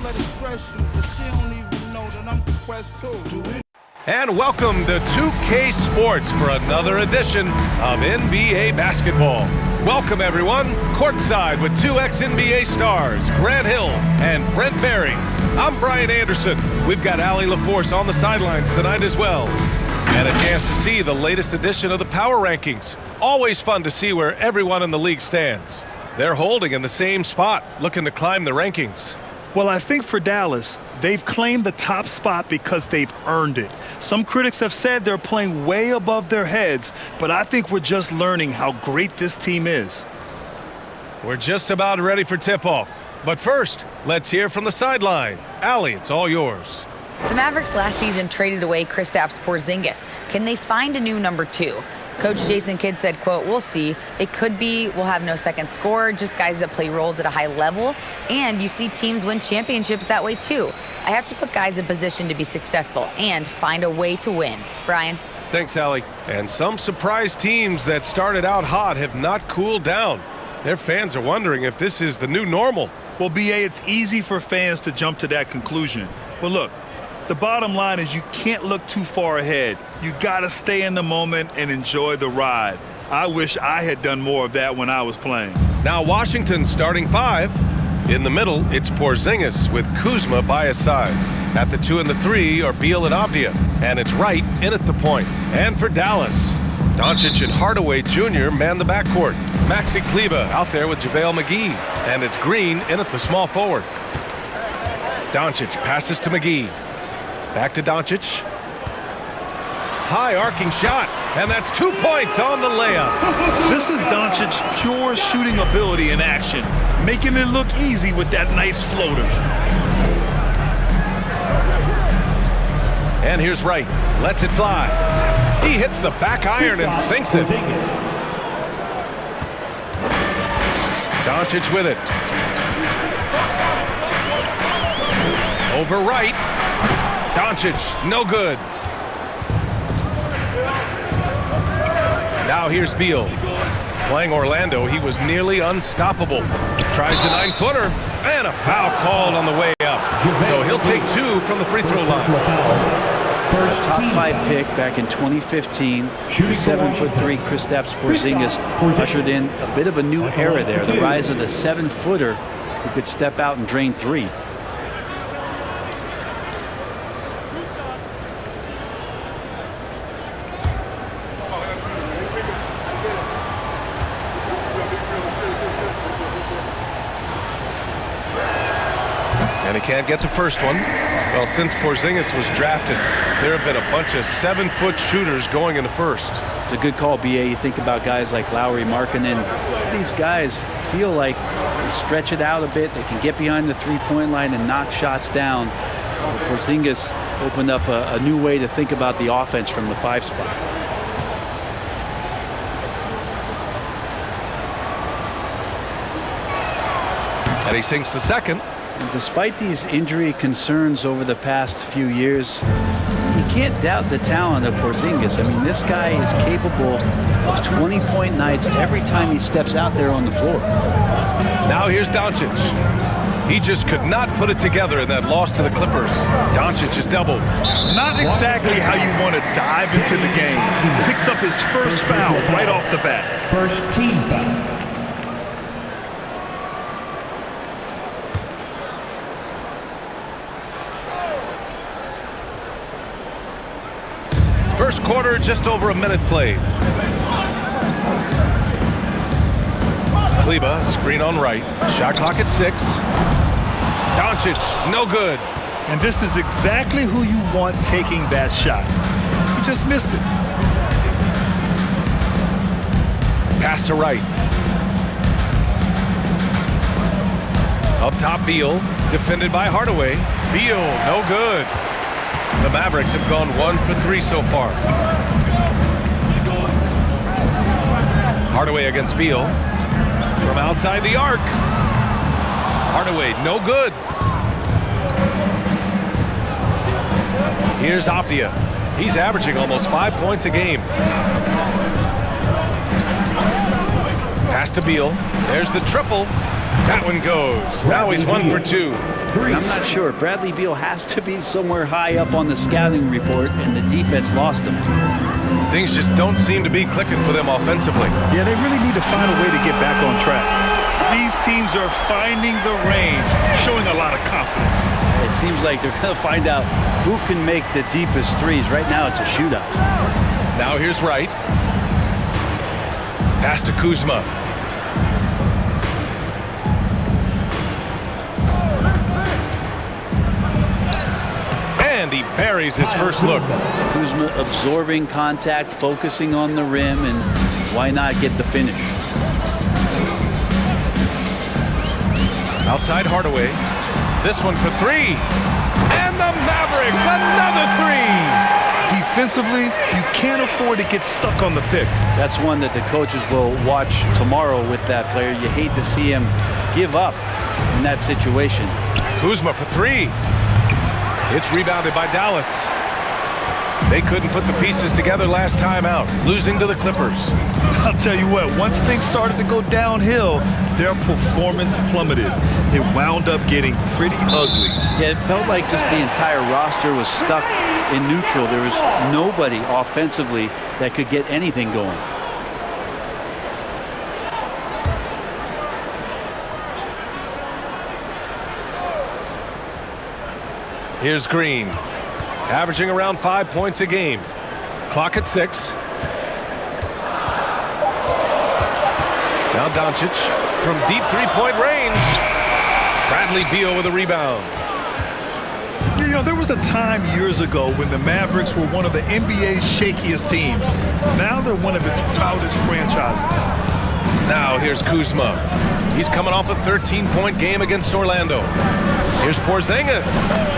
let it stress you, but she don't even know that I'm quest too. And welcome to 2K Sports for another edition of NBA basketball. Welcome everyone, courtside with two ex-NBA stars, Grant Hill and Brent Berry. I'm Brian Anderson. We've got Allie LaForce on the sidelines tonight as well. And a chance to see the latest edition of the Power Rankings. Always fun to see where everyone in the league stands. They're holding in the same spot, looking to climb the rankings. Well, I think for Dallas, they've claimed the top spot because they've earned it. Some critics have said they're playing way above their heads, but I think we're just learning how great this team is. We're just about ready for tip-off. But first, let's hear from the sideline. Allie, it's all yours. The Mavericks last season traded away Kristaps Porzingis. Can they find a new number two? Coach Jason Kidd said, quote, "We'll see. It could be we'll have no second scorer, just guys that play roles at a high level. And you see teams win championships that way too. I have to put guys in position to be successful and find a way to win." Brian? Thanks, Allie. And some surprise teams that started out hot have not cooled down. Their fans are wondering if this is the new normal. Well, BA, it's easy for fans to jump to that conclusion. But look, the bottom line is you can't look too far ahead. You got to stay in the moment and enjoy the ride. I wish I had done more of that when I was playing. Now Washington's starting five. In the middle, it's Porzingis with Kuzma by his side. At the 2 and the 3 are Beal and Avdia. And it's Wright in at the point. And for Dallas, Doncic and Hardaway Jr. man the backcourt. Maxi Kleber out there with JaVale McGee. And it's Green in at the small forward. Doncic passes to McGee. Back to Doncic. High arcing shot, and that's 2 points on the layup. This is Doncic's pure shooting ability in action, making it look easy with that nice floater. And here's Wright, lets it fly. He hits the back iron and sinks it. Doncic with it. Over Wright. Doncic, no good. Now here's Beal. Playing Orlando, he was nearly unstoppable. Tries the 9-footer, and a foul called on the way up. So he'll take 2 from the free throw line. A top 5 pick back in 2015. 7'3" Kristaps Porzingis ushered in a bit of a new era there. The rise of the 7-footer who could step out and drain threes. And he can't get the first one. Well, since Porzingis was drafted, there have been a bunch of 7-foot shooters going in the first. It's a good call, BA. You think about guys like Lowry, Markkanen. These guys feel like they stretch it out a bit. They can get behind the three-point line and knock shots down. Porzingis opened up a new way to think about the offense from the 5 spot. And he sinks the second. And despite these injury concerns over the past few years, you can't doubt the talent of Porzingis. I mean, this guy is capable of 20-point nights every time he steps out there on the floor. Now here's Doncic. He just could not put it together in that loss to the Clippers. Doncic is doubled. Not exactly how you want to dive into the game. Picks up his first foul right off the bat. First team foul. First quarter, just over a minute played. Kleber, screen on Wright. Shot clock at 6. Doncic, no good. And this is exactly who you want taking that shot. He just missed it. Pass to Wright. Up top, Beal, defended by Hardaway. Beal, no good. The Mavericks have gone 1 for 3 so far. Hardaway against Beal. From outside the arc. Hardaway, no good. Here's Avdia. He's averaging almost 5 points a game. Pass to Beal. There's the triple. That one goes. Now he's 1 for 2. And I'm not sure. Bradley Beal has to be somewhere high up on the scouting report, and the defense lost him. Things just don't seem to be clicking for them offensively. Yeah, they really need to find a way to get back on track. These teams are finding the range, showing a lot of confidence. It seems like they're going to find out who can make the deepest threes. Right now, it's a shootout. Now here's Wright. Pass to Kuzma. And he buries his first look. Kuzma absorbing contact, focusing on the rim, and why not get the finish? Outside Hardaway. This one for three. And the Mavericks, another three. Defensively, you can't afford to get stuck on the pick. That's one that the coaches will watch tomorrow with that player. You hate to see him give up in that situation. Kuzma for three. It's rebounded by Dallas. They couldn't put the pieces together last time out, losing to the Clippers. I'll tell you what, once things started to go downhill, their performance plummeted. It wound up getting pretty ugly. Yeah, it felt like just the entire roster was stuck in neutral. There was nobody offensively that could get anything going. Here's Green, averaging around 5 points a game. Clock at 6. Now Doncic from deep three-point range. Bradley Beal with a rebound. You know, there was a time years ago when the Mavericks were one of the NBA's shakiest teams. Now they're one of its proudest franchises. Now here's Kuzma. He's coming off a 13-point game against Orlando. Here's Porzingis.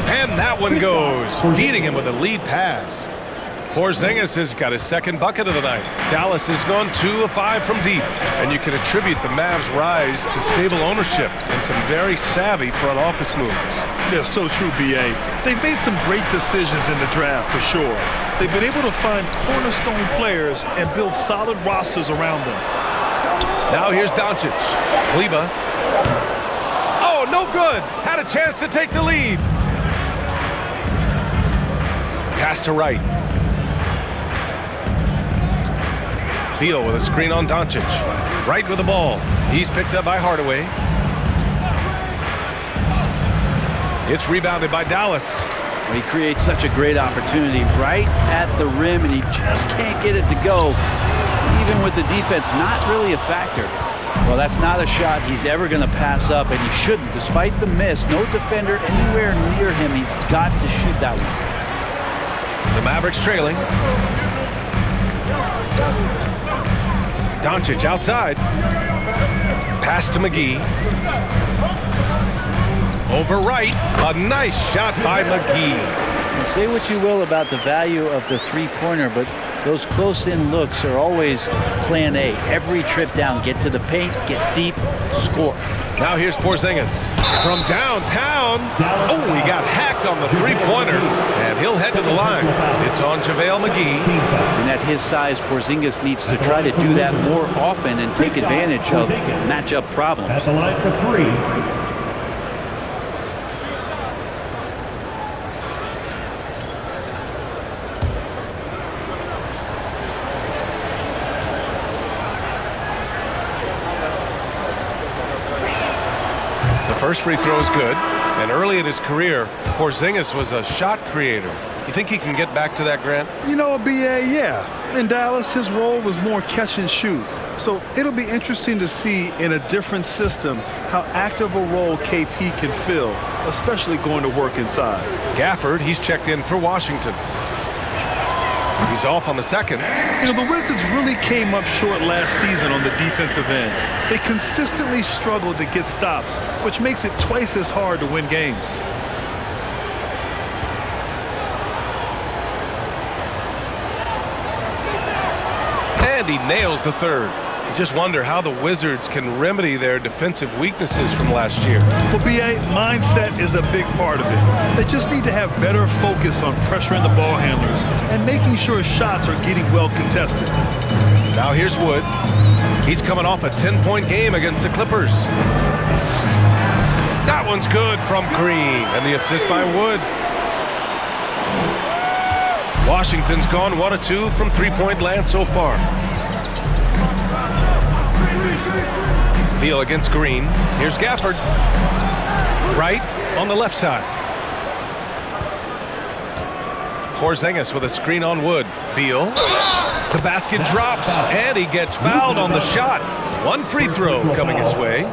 And that one goes, feeding him with a lead pass. Porzingis has got his second bucket of the night. Dallas has gone 2 of 5 from deep. And you can attribute the Mavs' rise to stable ownership and some very savvy front office moves. Yeah, so true, B.A. They've made some great decisions in the draft, for sure. They've been able to find cornerstone players and build solid rosters around them. Now here's Doncic. Kleba. Oh, no good. Had a chance to take the lead. Pass to Wright. Beal with a screen on Doncic. Wright with the ball. He's picked up by Hardaway. It's rebounded by Dallas. He creates such a great opportunity right at the rim, and he just can't get it to go. Even with the defense not really a factor. Well, that's not a shot he's ever going to pass up, and he shouldn't. Despite the miss, no defender anywhere near him. He's got to shoot that one. The Mavericks trailing. Doncic outside. Pass to McGee. Over Wright. A nice shot by McGee. And say what you will about the value of the three-pointer, but those close-in looks are always plan A. Every trip down, get to the paint, get deep, score. Now here's Porzingis from downtown. Oh, he got hacked on the three-pointer, and he'll head to the line. It's on JaVale McGee. And at his size, Porzingis needs to try to do that more often and take advantage of matchup problems. At the line for three. First free throw is good, and early in his career, Porzingis was a shot creator. You think he can get back to that, Grant? You know, B.A., yeah. In Dallas, his role was more catch and shoot. So it'll be interesting to see in a different system how active a role KP can fill, especially going to work inside. Gafford, he's checked in for Washington. He's off on the second. You know, the Wizards really came up short last season on the defensive end. They consistently struggled to get stops, which makes it twice as hard to win games. And he nails the third. You just wonder how the Wizards can remedy their defensive weaknesses from last year. Well, B.A., mindset is a big part of it. They just need to have better focus on pressuring the ball handlers and making sure shots are getting well contested. Now here's Wood. He's coming off a 10-point game against the Clippers. That one's good from Green, and the assist by Wood. Washington's gone 1 of 2 from three-point land so far. Beal against Green. Here's Gafford. Right on the left side. Porzingis with a screen on Wood. Beal. The basket drops, and he gets fouled on the shot. One free throw coming his way.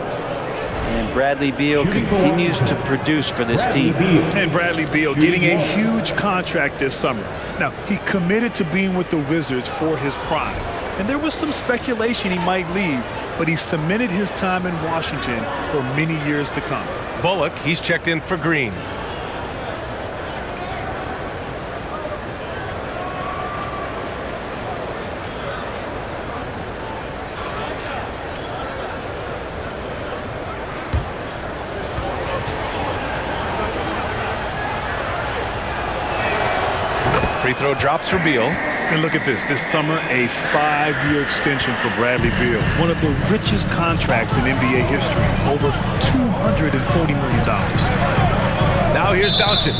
And Bradley Beal continues to produce for this team. And Bradley Beal getting a huge contract this summer. Now, he committed to being with the Wizards for his prime. And there was some speculation he might leave, but he cemented his time in Washington for many years to come. Bullock, he's checked in for Green. Free throw drops for Beal. And look at this summer, a 5-year extension for Bradley Beal. One of the richest contracts in NBA history, over $240 million. Now here's Doncic.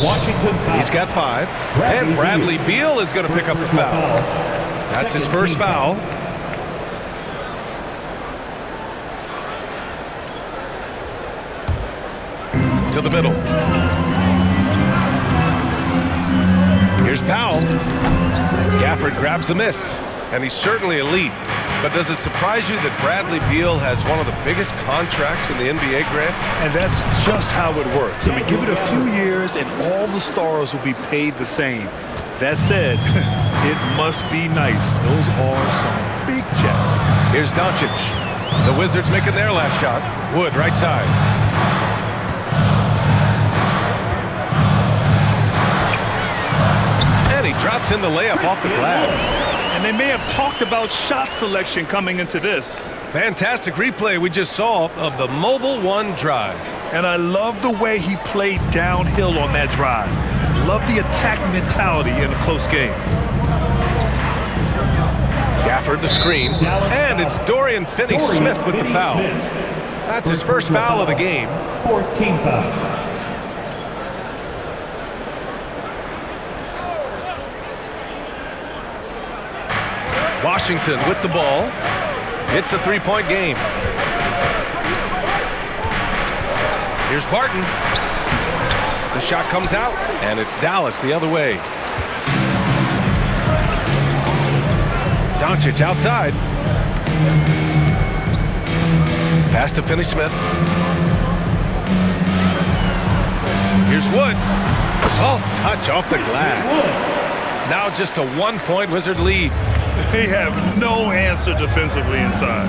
He's got 5. And Bradley Beal is going to pick up the foul. That's his first foul. To the middle. Here's Powell. Gafford grabs the miss, and he's certainly elite. But does it surprise you that Bradley Beal has one of the biggest contracts in the NBA, Grant? And that's just how it works. I mean, give it a few years and all the stars will be paid the same. That said, it must be nice. Those are some big checks. Here's Doncic. The Wizards making their last shot. Wood, right side. He drops in the layup off the glass. And they may have talked about shot selection coming into this. Fantastic replay we just saw of the Mobile One drive. And I love the way he played downhill on that drive. Love the attack mentality in a close game. Gafford the screen. And it's Dorian Finney-Smith with the foul. That's his first foul of the game. 4th team foul. Washington with the ball. It's a three-point game. Here's Barton. The shot comes out, and it's Dallas the other way. Doncic outside. Pass to Finney-Smith. Here's Wood. Soft touch off the glass. Now just a 1-point Wizard lead. They have no answer defensively inside.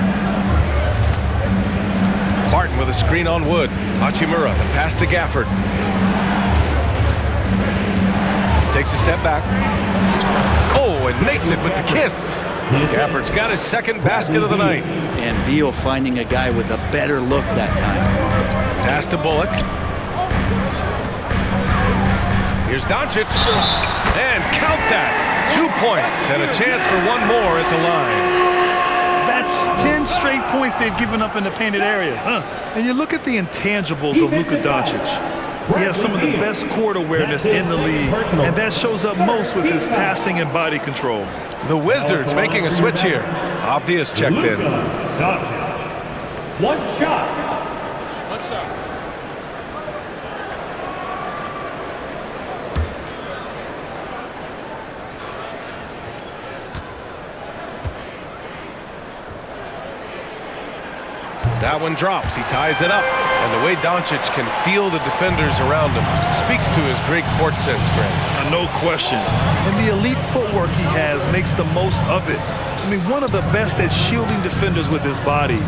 Barton with a screen on Wood. Hachimura, the pass to Gafford. Takes a step back. Oh, and makes it with the kiss. Gafford's got his second basket of the night. And Beal finding a guy with a better look that time. Pass to Bullock. Here's Doncic. And count that. 2 points and a chance for one more at the line. That's 10 straight points they've given up in the painted area. And you look at the intangibles of Luka Doncic. He has some of the best court awareness in the league, and that shows up most with his passing and body control. The Wizards making a switch here. Avdia's checked in. Doncic. One shot. What's up? That one drops. He ties it up. And the way Doncic can feel the defenders around him speaks to his great court sense, Grant. No question. And the elite footwork he has makes the most of it. I mean, one of the best at shielding defenders with his body.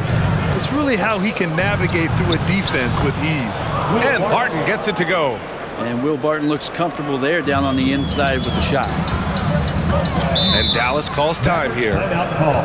It's really how he can navigate through a defense with ease. And Barton gets it to go. And Will Barton looks comfortable there down on the inside with the shot. And Dallas calls time here. Timeout call.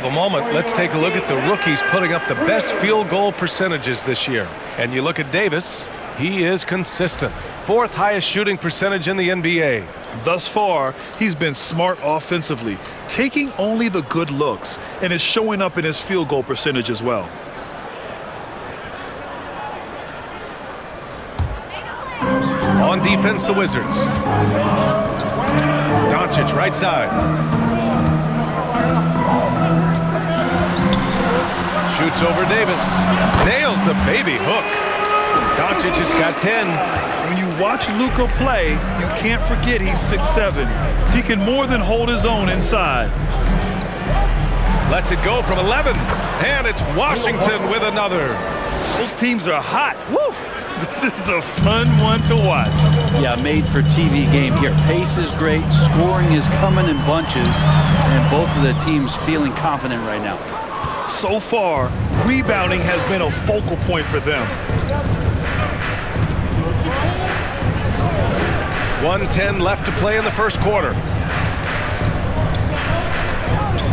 have a moment, let's take a look at the rookies putting up the best field goal percentages this year. And you look at Davis, he is consistent. 4th highest shooting percentage in the NBA. Thus far, he's been smart offensively, taking only the good looks, and is showing up in his field goal percentage as well. On defense, the Wizards. Doncic, right side. Shoots over Davis. Nails the baby hook. Doncic has got 10. When you watch Luka play, you can't forget he's 6'7". He can more than hold his own inside. Lets it go from 11. And it's Washington with another. Both teams are hot. Woo! This is a fun one to watch. Yeah, made for TV game here. Pace is great, scoring is coming in bunches, and both of the teams feeling confident right now. So far, rebounding has been a focal point for them. 1:10 left to play in the first quarter.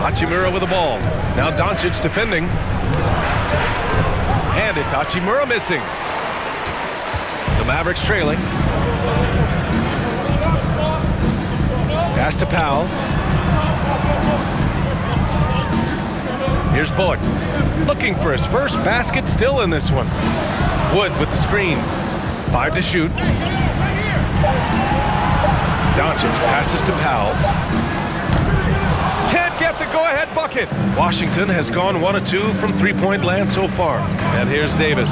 Hachimura with the ball. Now Doncic defending. And it's Hachimura missing. The Mavericks trailing. Pass to Powell. Here's Bullock. Looking for his first basket, still in this one. Wood with the screen. 5 to shoot. Doncic passes to Powell. Can't get the go-ahead bucket. Washington has gone 1 of 2 from three-point land so far. And here's Davis.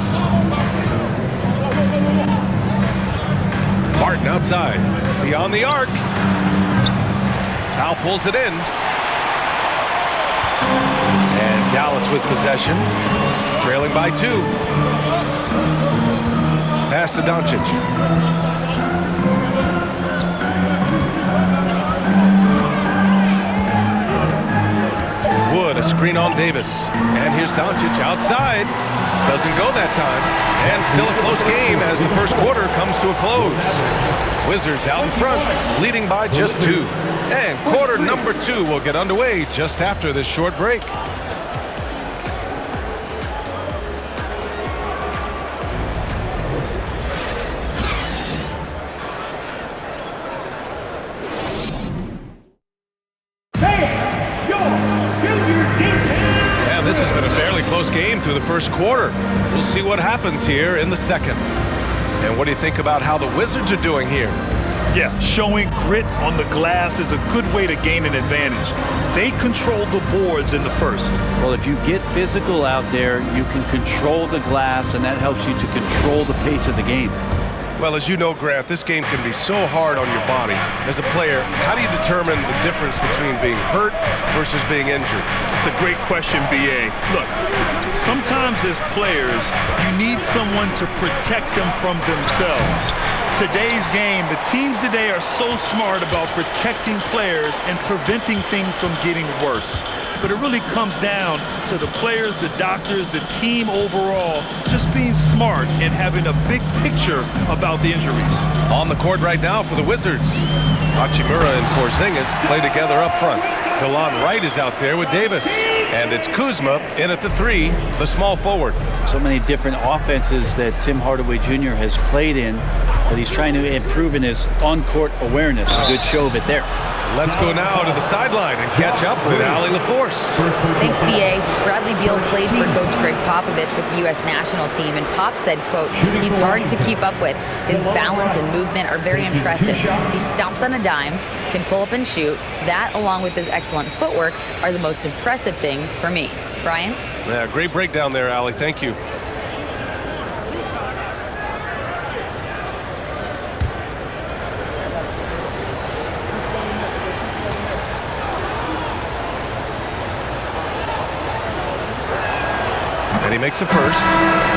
Martin outside. Beyond the arc. Powell pulls it in. And Dallas with possession. Trailing by 2. Pass to Doncic. Wood, a screen on Davis. And here's Doncic outside. Doesn't go that time. And still a close game as the first quarter comes to a close. Wizards out in front, leading by just 2. And quarter number 2 will get underway just after this short break. This has been a fairly close game through the first quarter. We'll see what happens here in the second. And what do you think about how the Wizards are doing here? Yeah, showing grit on the glass is a good way to gain an advantage. They control the boards in the first. Well, if you get physical out there, you can control the glass, and that helps you to control the pace of the game. Well, as you know, Grant, this game can be so hard on your body. As a player, how do you determine the difference between being hurt versus being injured? It's a great question, B.A. Look, sometimes as players, you need someone to protect them from themselves. Today's game, the teams today are so smart about protecting players and preventing things from getting worse. But it really comes down to the players, the doctors, the team overall, just being smart and having a big picture about the injuries. On the court right now for the Wizards, Hachimura and Porzingis play together up front. DeLon Wright is out there with Davis. And it's Kuzma in at the 3, the small forward. So many different offenses that Tim Hardaway Jr. has played in, but he's trying to improve in his on-court awareness. A good show of it there. Let's go now to the sideline and catch up with Allie LaForce. Thanks, B.A. Bradley Beal played for Coach Greg Popovich with the U.S. national team, and Pop said, quote, he's hard to keep up with. His balance and movement are very impressive. He stops on a dime, can pull up and shoot. That, along with his excellent footwork, are the most impressive things for me. Brian? Yeah, great breakdown there, Allie. Thank you. And he makes a first.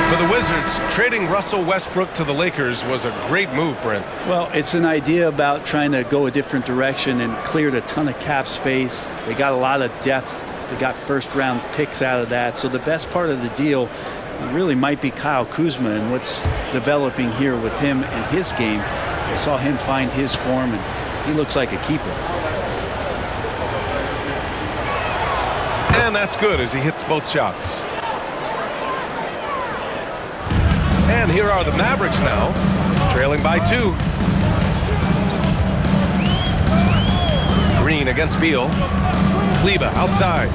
For the Wizards, trading Russell Westbrook to the Lakers was a great move, Brent. Well, it's an idea about trying to go a different direction and cleared a ton of cap space. They got a lot of depth. They got first-round picks out of that. So the best part of the deal really might be Kyle Kuzma and what's developing here with him and his game. I saw him find his form, and he looks like a keeper. And And that's good as he hits both shots. And here are the Mavericks now, trailing by 2. Green against Beal. Kleba outside.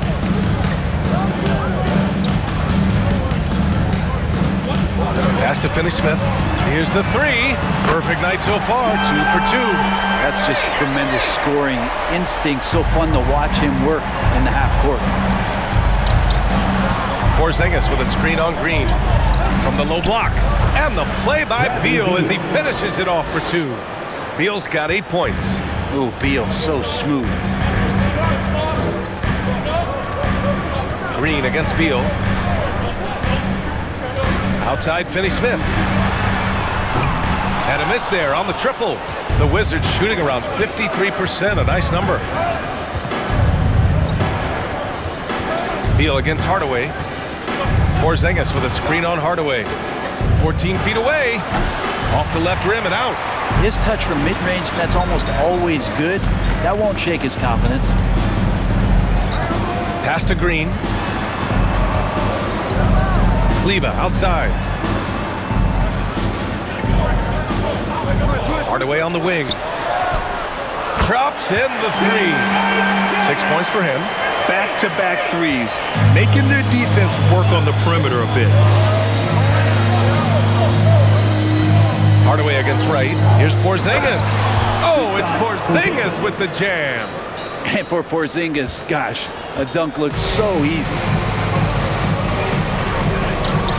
Pass to Finney-Smith. Here's the 3. Perfect night so far, 2 for 2. That's just tremendous scoring instinct. So fun to watch him work in the half court. Porzingis with a screen on Green from the low block. And the play by Beal as he finishes it off for 2. Beal's got 8 points. Oh, Beal, so smooth. Green against Beal. Outside Finney-Smith. And a miss there on the triple. The Wizards shooting around 53%, a nice number. Beal against Hardaway. Porzingis with a screen on Hardaway. 14 feet away. Off the left rim and out. His touch from mid-range, that's almost always good. That won't shake his confidence. Pass to Green. Kleba outside. Hardaway on the wing. Drops in the 3. 6 points for him. Back-to-back threes, making their defense work on the perimeter a bit. Hardaway against Wright. Here's Porzingis. Oh, it's Porzingis with the jam. And for Porzingis, gosh, a dunk looks so easy.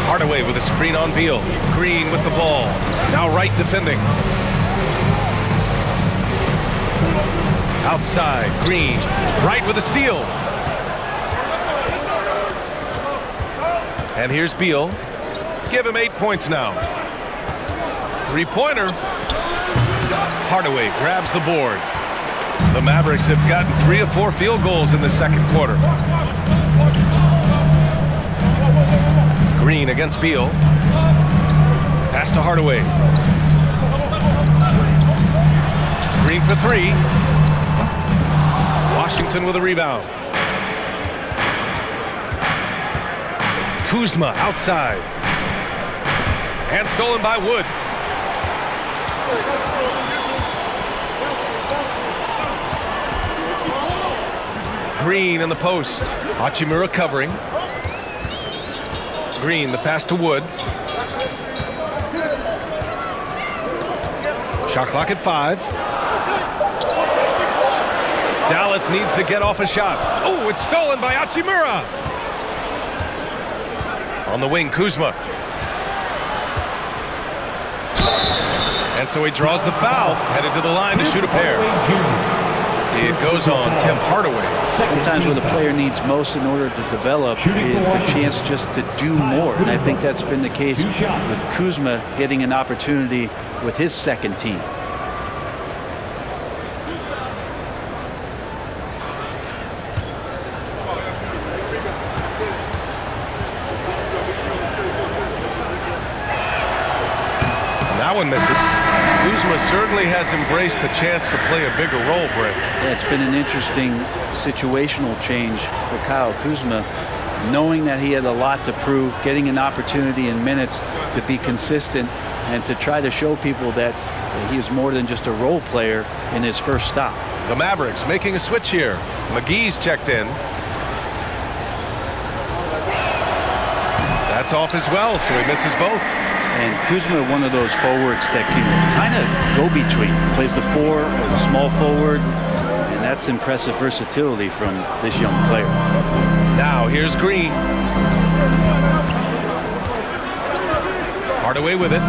Hardaway with a screen on Beal. Green with the ball. Now Wright defending. Outside, Green. Wright with a steal. And here's Beal. Give him 8 points now. 3-pointer. Hardaway grabs the board. The Mavericks have gotten 3 of 4 field goals in the second quarter. Green against Beal. Pass to Hardaway. Green for 3. Washington with a rebound. Kuzma outside. And stolen by Wood. Green in the post. Hachimura covering. Green, the pass to Wood. Shot clock at 5. Dallas needs to get off a shot. Oh, it's stolen by Hachimura. On the wing, Kuzma. And so he draws the foul, headed to the line to shoot a pair. It goes on Tim Hardaway. Sometimes what a player needs most in order to develop is the chance just to do more. And I think that's been the case with Kuzma getting an opportunity with his second team. That one misses. Kuzma certainly has embraced the chance to play a bigger role, Brett. Yeah, it's been an interesting situational change for Kyle Kuzma, knowing that he had a lot to prove, getting an opportunity in minutes to be consistent and to try to show people that he is more than just a role player in his first stop. The Mavericks making a switch here. McGee's checked in. That's off as well, so he misses both. And Kuzma, one of those forwards that can kind of go between. Plays the 4 or the small forward, and that's impressive versatility from this young player. Now here's Green. Hardaway with it.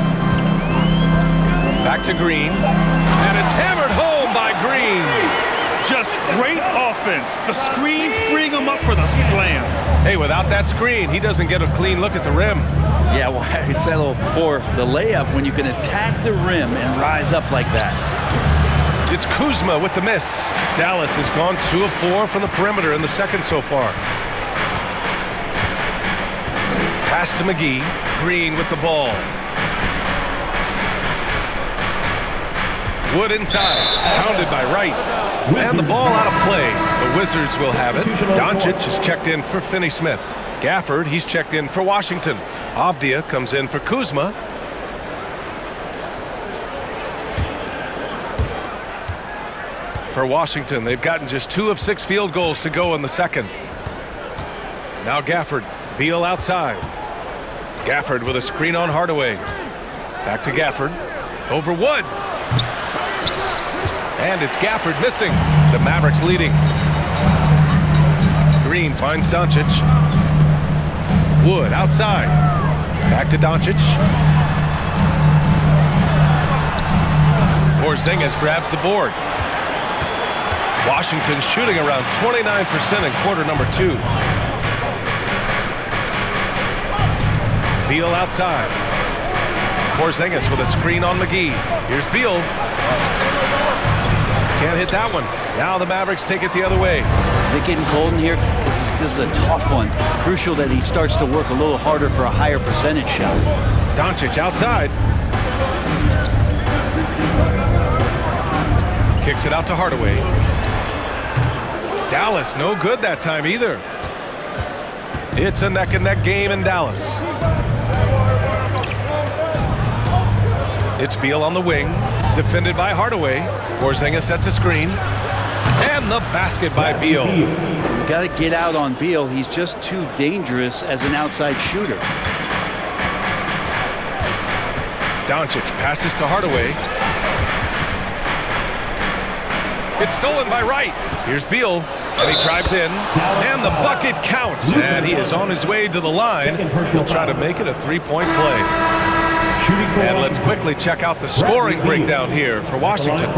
Back to Green. And it's hammered home by Green. Just great offense. The screen freeing him up for the slam. Hey, without that screen, he doesn't get a clean look at the rim. Yeah, why settle for the layup when you can attack the rim and rise up like that? It's Kuzma with the miss. Dallas has gone 2 of 4 from the perimeter in the second so far. Pass to McGee. Green with the ball. Wood inside. Pounded by Wright. And the ball out of play. The Wizards will have it. Doncic is checked in for Finney-Smith. Gafford, he's checked in for Washington. Avdia comes in for Kuzma. For Washington, they've gotten just 2 of 6 field goals to go in the second. Now Gafford, Beal outside. Gafford with a screen on Hardaway. Back to Gafford. Over Wood. And it's Gafford missing. The Mavericks leading. Green finds Doncic. Wood outside. Back to Doncic. Porzingis grabs the board. Washington shooting around 29% in quarter number 2. Beal outside. Porzingis with a screen on McGee. Here's Beal. Can't hit that one. Now the Mavericks take it the other way. Is it getting cold in here? This is a tough one. Crucial that he starts to work a little harder for a higher percentage shot. Doncic outside. Kicks it out to Hardaway. Dallas no good that time either. It's a neck-and-neck game in Dallas. It's Beal on the wing, defended by Hardaway. Porzingis sets a screen. And the basket by Beal. You got to get out on Beal. He's just too dangerous as an outside shooter. Doncic passes to Hardaway. It's stolen by Wright. Here's Beal, and he drives in, and the bucket counts. And he is on his way to the line. He'll try to make it a 3-point play. And let's quickly check out the scoring breakdown here for Washington.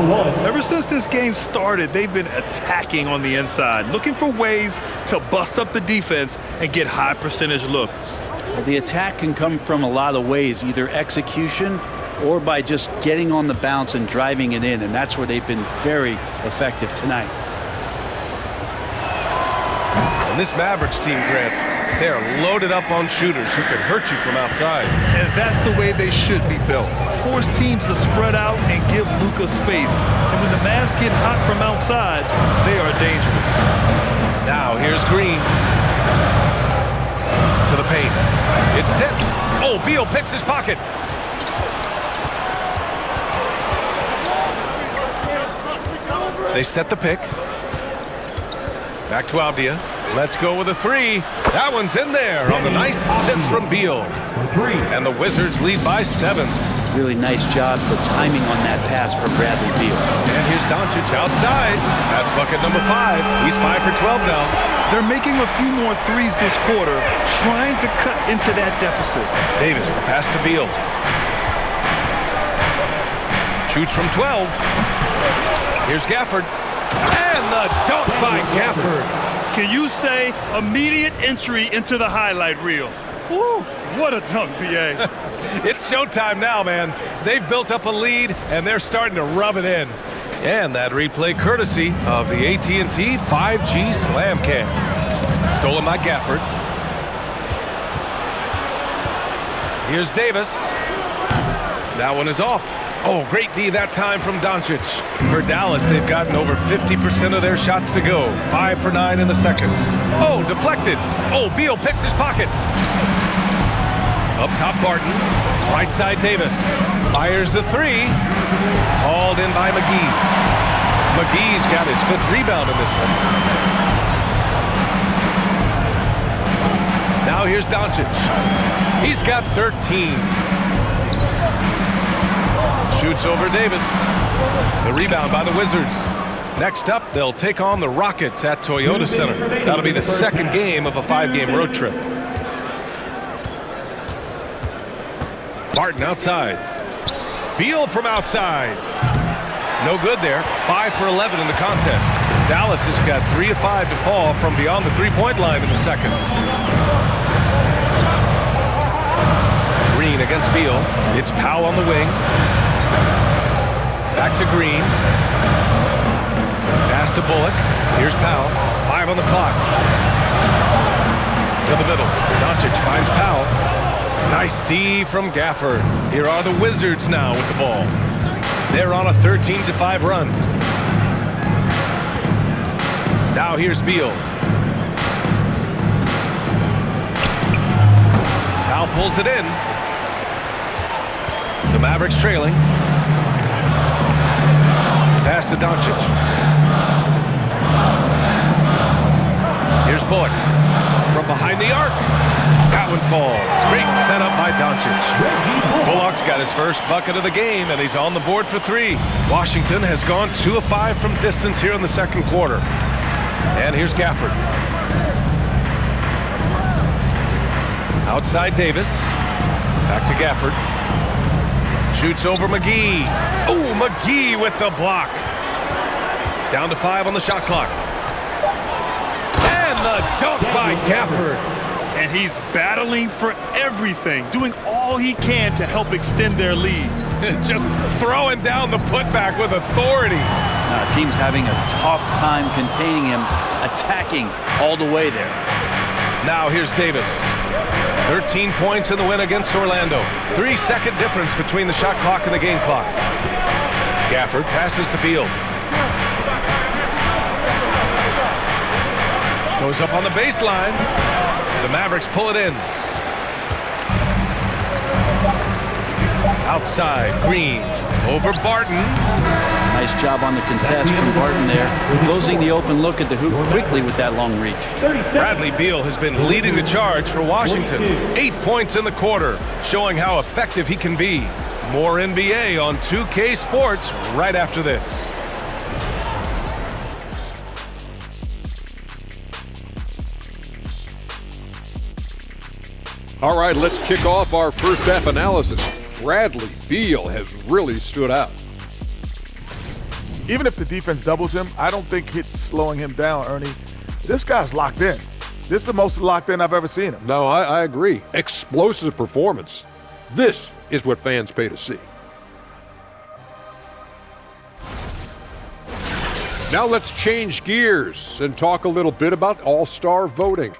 Ever since this game started, they've been attacking on the inside, looking for ways to bust up the defense and get high percentage looks. Well, the attack can come from a lot of ways, either execution or by just getting on the bounce and driving it in, and that's where they've been very effective tonight. And this Mavericks team, Grant, they are loaded up on shooters who can hurt you from outside. And that's the way they should be built. Force teams to spread out and give Luka space. And when the Mavs get hot from outside, they are dangerous. Now here's Green. To the paint. It's tipped. Oh, Beal picks his pocket. They set the pick. Back to Avdia. Let's go with a 3. That one's in there on the nice assist from Beal. And the Wizards lead by 7. Really nice job, the timing on that pass for Bradley Beal. And here's Doncic outside. That's bucket number 5. He's 5 for 12 now. They're making a few more threes this quarter, trying to cut into that deficit. Davis, the pass to Beal. Shoots from 12. Here's Gafford. And the dunk by Gafford. Can you say immediate entry into the highlight reel? Woo, what a dunk, BA. It's showtime now, man. They've built up a lead, and they're starting to rub it in. And that replay courtesy of the AT&T 5G Slam Cam. Stolen by Gafford. Here's Davis. That one is off. Oh, great D that time from Doncic. For Dallas, they've gotten over 50% of their shots to go. 5 for 9 in the second. Oh, deflected. Oh, Beal picks his pocket. Up top, Barton. Right side, Davis. Fires the 3. Hauled in by McGee. McGee's got his 5th rebound in this one. Now here's Doncic. He's got 13. Shoots over Davis. The rebound by the Wizards. Next up, they'll take on the Rockets at Toyota Center. That'll be the second game of a 5-game road trip. Barton outside. Beal from outside. No good there. 5 for 11 in the contest. Dallas has got 3 of 5 to fall from beyond the 3-point line in the second. Green against Beal. It's Powell on the wing. Back to Green. Pass to Bullock. Here's Powell. 5 on the clock. To the middle. Doncic finds Powell. Nice D from Gafford. Here are the Wizards now with the ball. They're on a 13-5 run. Now here's Beal. Now pulls it in. The Mavericks trailing. Pass to Doncic. Here's Bullock. From behind the arc. That one falls. Great setup by Doncic. Bullock's got his first bucket of the game, and he's on the board for 3. Washington has gone 2 of 5 from distance here in the second quarter. And here's Gafford. Outside Davis. Back to Gafford. Shoots over McGee. Oh, McGee with the block. Down to 5 on the shot clock. And the dunk by Gafford. And he's battling for everything, doing all he can to help extend their lead. Just throwing down the putback with authority. Team's having a tough time containing him, attacking all the way there. Now here's Davis. 13 points in the win against Orlando. 3-second difference between the shot clock and the game clock. Gafford passes to Beal. Goes up on the baseline. The Mavericks pull it in. Outside, Green. Over Barton. Nice job on the contest from Barton there. Closing the open look at the hoop quickly with that long reach. Bradley Beal has been leading the charge for Washington. 8 points in the quarter, showing how effective he can be. More NBA on 2K Sports right after this. All right, let's kick off our first half analysis. Bradley Beal has really stood out. Even if the defense doubles him, I don't think it's slowing him down, Ernie. This guy's locked in. This is the most locked in I've ever seen him. No, I agree. Explosive performance. This is what fans pay to see. Now let's change gears and talk a little bit about All-Star voting.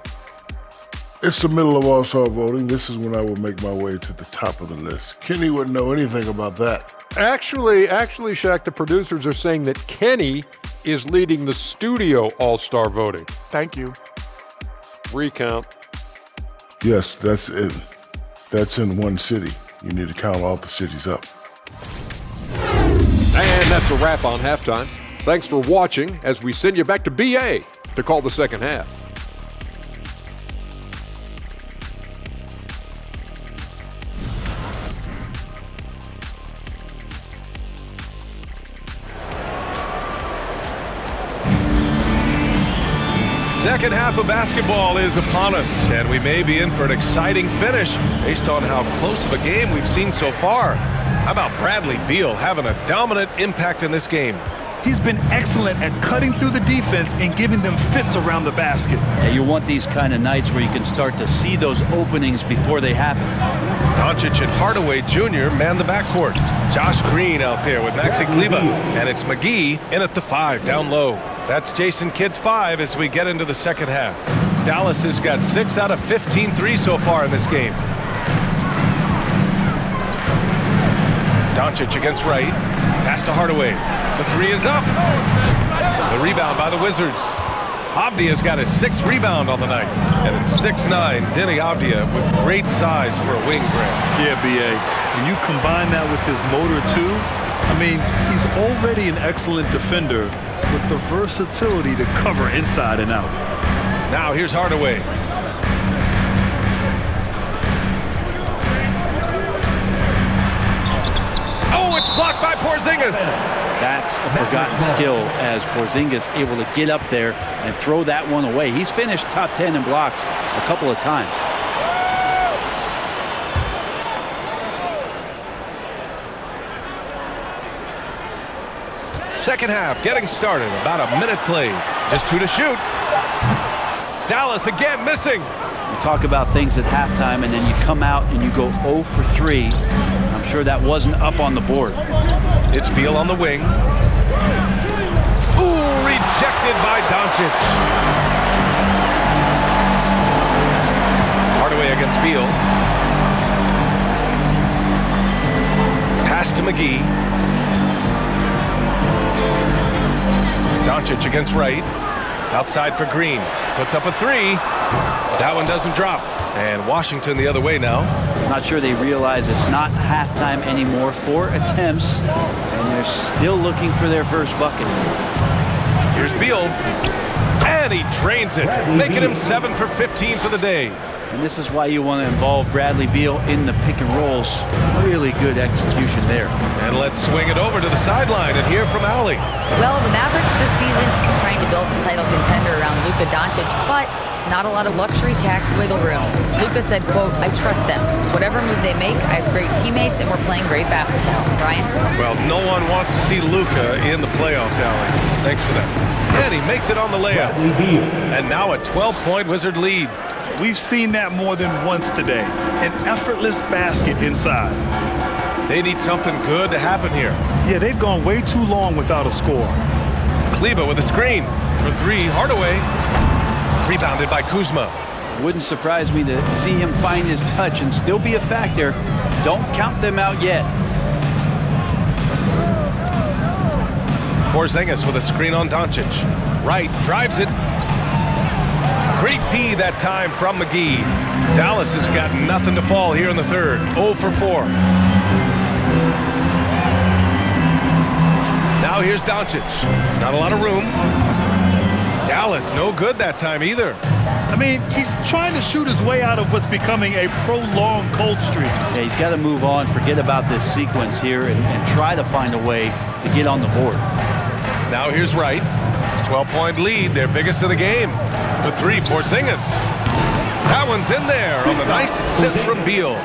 It's the middle of All-Star voting. This is when I will make my way to the top of the list. Kenny wouldn't know anything about that. Actually, Shaq, the producers are saying that Kenny is leading the studio All-Star voting. Thank you. Recount. Yes, that's it. That's in one city. You need to count all the cities up. And that's a wrap on halftime. Thanks for watching as we send you back to BA to call the second half. Second half of basketball is upon us, and we may be in for an exciting finish based on how close of a game we've seen so far. How about Bradley Beal having a dominant impact in this game? He's been excellent at cutting through the defense and giving them fits around the basket. Yeah, you want these kind of nights where you can start to see those openings before they happen. Doncic and Hardaway Jr. man the backcourt. Josh Green out there with Maxi Kleber, and it's McGee in at the 5 down low. That's Jason Kidd's 5 as we get into the second half. Dallas has got 6 out of 15 threes so far in this game. Doncic against Wright. Pass to Hardaway. The 3 is up. The rebound by the Wizards. Avdia's got his 6th rebound on the night. And it's 6'9", Denny Avdia with great size for a wing grab. Yeah, B.A. When you combine that with his motor, too, I mean, he's already an excellent defender with the versatility to cover inside and out. Now here's Hardaway. Oh, it's blocked by Porzingis. That's a forgotten skill as Porzingis able to get up there and throw that one away. He's finished top 10 in blocks a couple of times. Second half getting started. About a minute played. Just 2 to shoot. Dallas again missing. You talk about things at halftime and then you come out and you go 0 for 3. I'm sure that wasn't up on the board. It's Beal on the wing. Ooh, rejected by Doncic. Hardaway against Beal. Pass to McGee. Doncic against Wright. Outside for Green. Puts up a three. That one doesn't drop. And Washington the other way now. Not sure they realize it's not halftime anymore. 4 attempts, and they're still looking for their first bucket. Here's Beal. And he drains it, making him 7 for 15 for the day. And this is why you want to involve Bradley Beal in the pick and rolls. Really good execution there. And let's swing it over to the sideline and hear from Allie. Well, the Mavericks this season are trying to build a title contender around Luka Doncic, but not a lot of luxury tax wiggle room. Luka said, quote, I trust them. Whatever move they make, I have great teammates and we're playing great basketball. Brian? Well, no one wants to see Luka in the playoffs, Allie. Thanks for that. And he makes it on the layup. And now a 12-point Wizard lead. We've seen that more than once today. An effortless basket inside. They need something good to happen here. Yeah, they've gone way too long without a score. Kleba with a screen for three. Hardaway. Rebounded by Kuzma. Wouldn't surprise me to see him find his touch and still be a factor. Don't count them out yet. Porzingis with a screen on Doncic. Right, drives it. Great D that time from McGee. Dallas has got nothing to fall here in the third. 0 for 4. Now here's Doncic. Not a lot of room. Dallas no good that time either. I mean, he's trying to shoot his way out of what's becoming a prolonged cold streak. Yeah, he's got to move on, forget about this sequence here, and try to find a way to get on the board. Now here's Wright. 12-point lead, their biggest of the game. For three, Porzingis. That one's in there on the nice assist from Beal.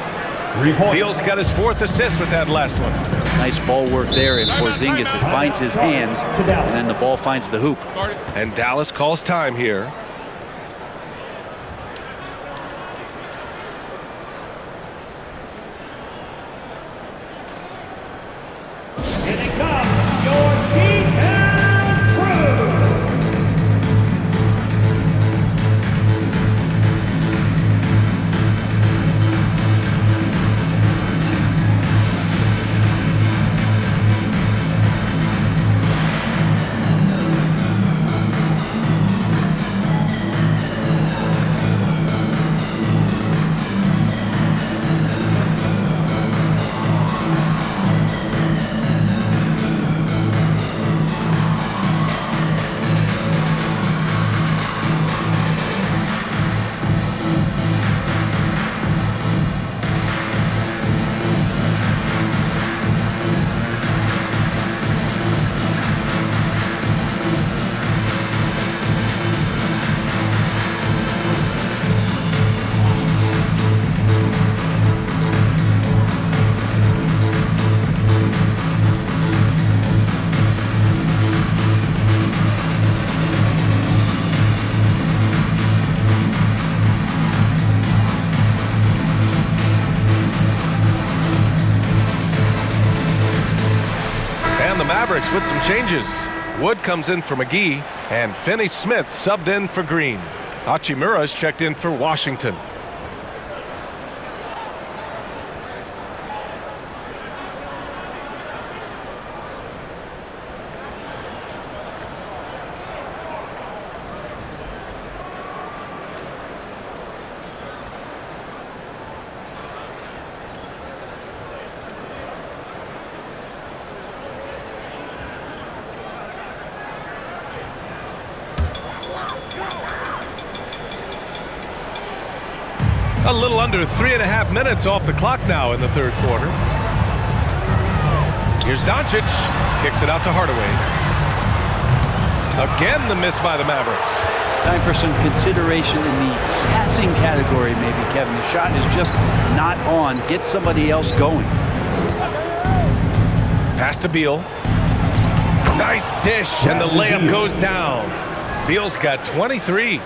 Beal's got his 4th assist with that last one. Nice ball work there, and Porzingis finds his hands, and then the ball finds the hoop. And Dallas calls time here. Here they come, your defense crew. Mavericks with some changes. Wood comes in for McGee, and Finney-Smith subbed in for Green. Hachimura's checked in for Washington. A little under 3.5 minutes off the clock now in the third quarter. Here's Doncic. Kicks it out to Hardaway. Again, the miss by the Mavericks. Time for some consideration in the passing category, maybe, Kevin. The shot is just not on. Get somebody else going. Pass to Beal. Nice dish, and the layup goes down. Beal's got 23.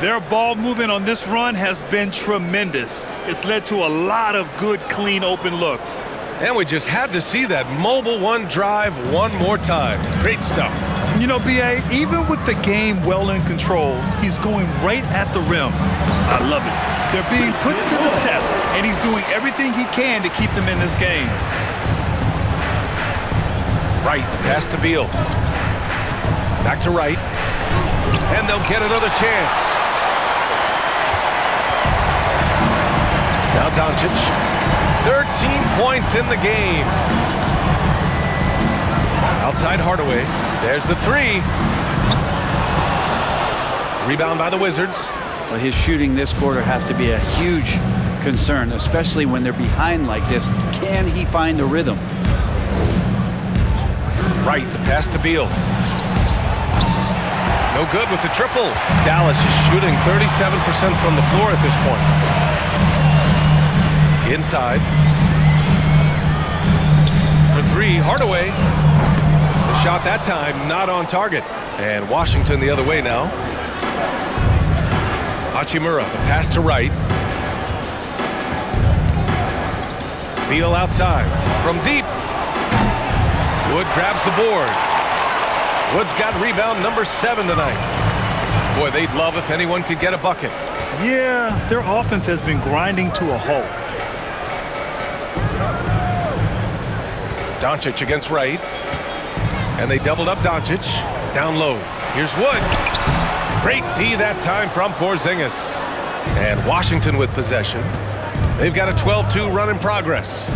Their ball movement on this run has been tremendous. It's led to a lot of good, clean, open looks. And we just had to see that mobile one drive one more time. Great stuff. You know, B.A., even with the game well in control, he's going right at the rim. I love it. They're being put to the test, and he's doing everything he can to keep them in this game. Wright, pass to Beal. Back to Wright. and they'll get another chance. Now Doncic, 13 points in the game. Outside Hardaway, there's the three. Rebound by the Wizards. Well, his shooting this quarter has to be a huge concern, especially when they're behind like this. Can he find the rhythm? Right, the pass to Beal. No good with the triple. Dallas is shooting 37% from the floor at this point. Inside. For three, Hardaway. The shot that time not on target. And Washington the other way now. Hachimura, the pass to Wright. Beal outside. From deep. Wood grabs the board. Wood's got rebound number 7 tonight. Boy, they'd love if anyone could get a bucket. Yeah, their offense has been grinding to a halt. Doncic against Wright. And they doubled up Doncic. Down low. Here's Wood. Great D that time from Porzingis. And Washington with possession. They've got a 12-2 run in progress.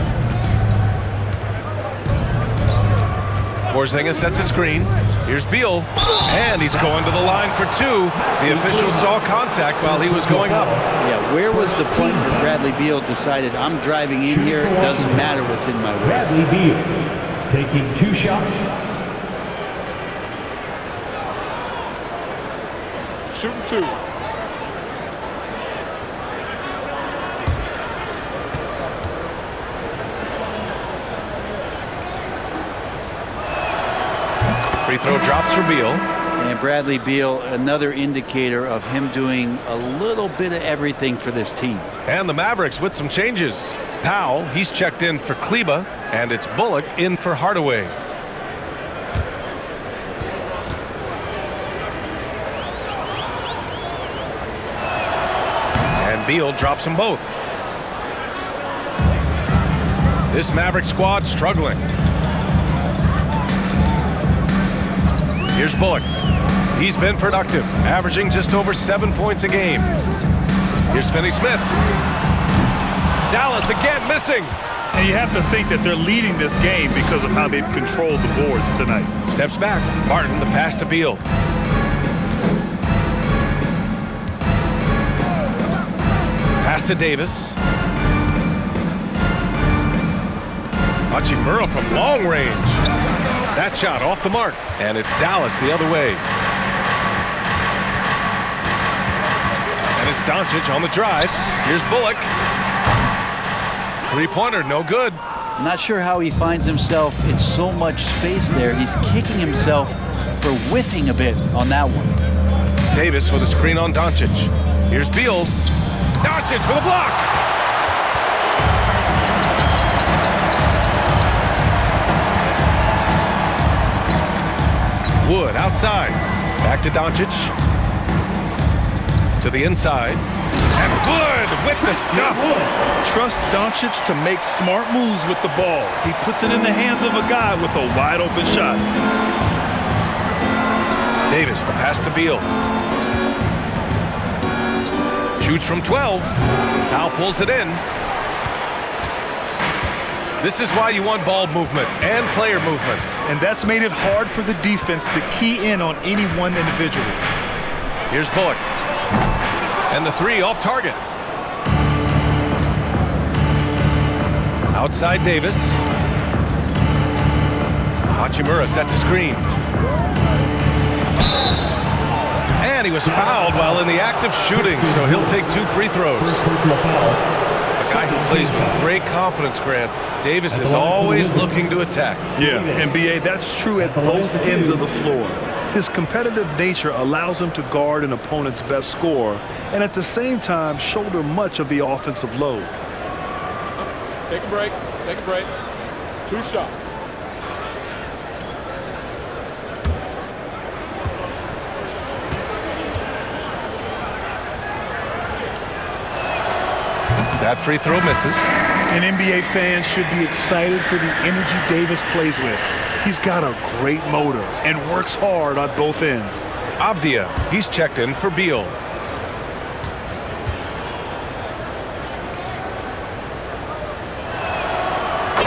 Porzingis sets a screen. Here's Beal. And he's going to the line for 2. The official saw contact while he was going up. Yeah, where was the point where Bradley Beal decided, I'm driving in here, it doesn't matter what's in my way? Bradley Beal taking 2 shots. Shooting 2. Free throw drops for Beal. And Bradley Beal, another indicator of him doing a little bit of everything for this team. And the Mavericks with some changes. Powell, he's checked in for Kleba, and it's Bullock in for Hardaway. And Beal drops them both. This Maverick squad struggling. Here's Bullock. He's been productive, averaging just over 7 points a game. Here's Finney-Smith. Dallas again missing. And you have to think that they're leading this game because of how they've controlled the boards tonight. Steps back. Martin, the pass to Beal. Pass to Davis. Hachimura from long range. That shot off the mark. And it's Dallas the other way. And it's Doncic on the drive. Here's Bullock. Three-pointer, no good. I'm not sure how he finds himself in so much space there. He's kicking himself for whiffing a bit on that one. Davis with a screen on Doncic. Here's Beal. Doncic with a block. Wood outside. Back to Doncic. To the inside. And Wood with the stuff. Trust Doncic to make smart moves with the ball. He puts it in the hands of a guy with a wide open shot. Davis, the pass to Beal. Shoots from 12. Now pulls it in. This is why you want ball movement and player movement. And that's made it hard for the defense to key in on any one individual. Here's Bullock. And the three off target. Outside Davis. Hachimura sets a screen. And he was fouled while in the act of shooting, so he'll take 2 free throws. A guy who plays with great confidence, Grant. Davis is always looking to attack. Yeah, and B.A., that's true at both ends of the floor. His competitive nature allows him to guard an opponent's best scorer and at the same time shoulder much of the offensive load. Take a break. Take a break. 2 shots. That free throw misses. And NBA fans should be excited for the energy Davis plays with. He's got a great motor and works hard on both ends. Avdia, he's checked in for Beal.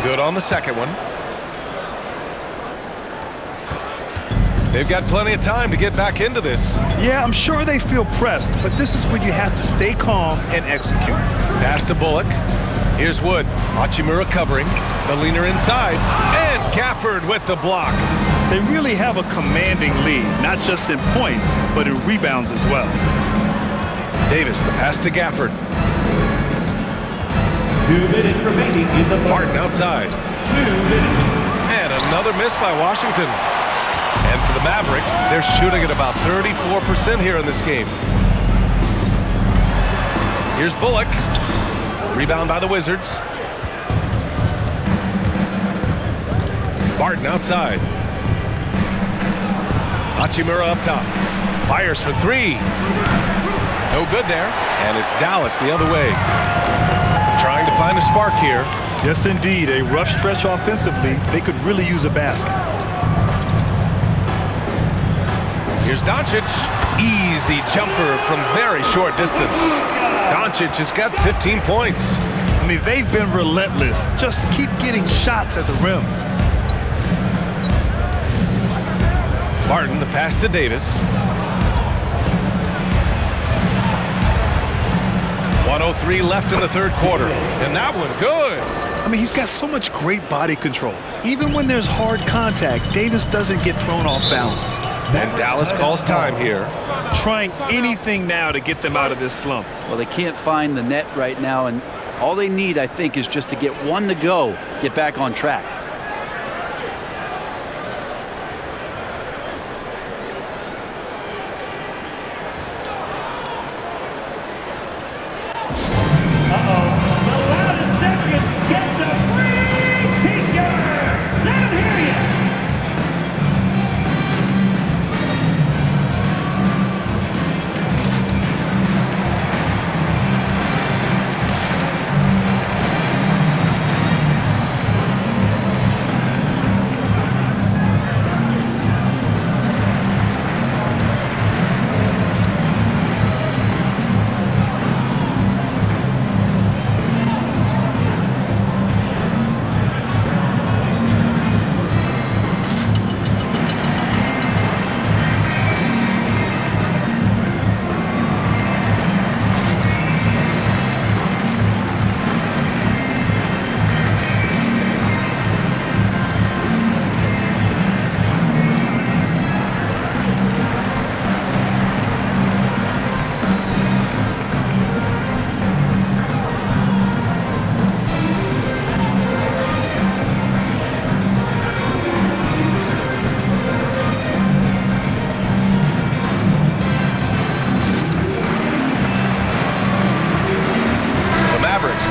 Good on the second one. They've got plenty of time to get back into this. Yeah, I'm sure they feel pressed, but this is when you have to stay calm and execute. Pass to Bullock. Here's Wood. Hachimura covering. Molina inside. And Gafford with the block. They really have a commanding lead, not just in points, but in rebounds as well. Davis, the pass to Gafford. 2 minutes remaining in the Martin outside. 2 minutes. And another miss by Washington. And for the Mavericks, they're shooting at about 34% here in this game. Here's Bullock. Rebound by the Wizards. Martin outside. Hachimura up top. Fires for three. No good there. And it's Dallas the other way. Trying to find a spark here. Yes, indeed. A rough stretch offensively. They could really use a basket. Here's Doncic. Easy jumper from very short distance. Doncic has got 15 points. I mean, they've been relentless. Just keep getting shots at the rim. Martin, the pass to Davis. 1:03 left in the third quarter. And that one, good. I mean, he's got so much great body control. Even when there's hard contact, Davis doesn't get thrown off balance. And Dallas calls time here. Trying anything now to get them out of this slump. Well, they can't find the net right now, and all they need, I think, is just to get one to go, get back on track.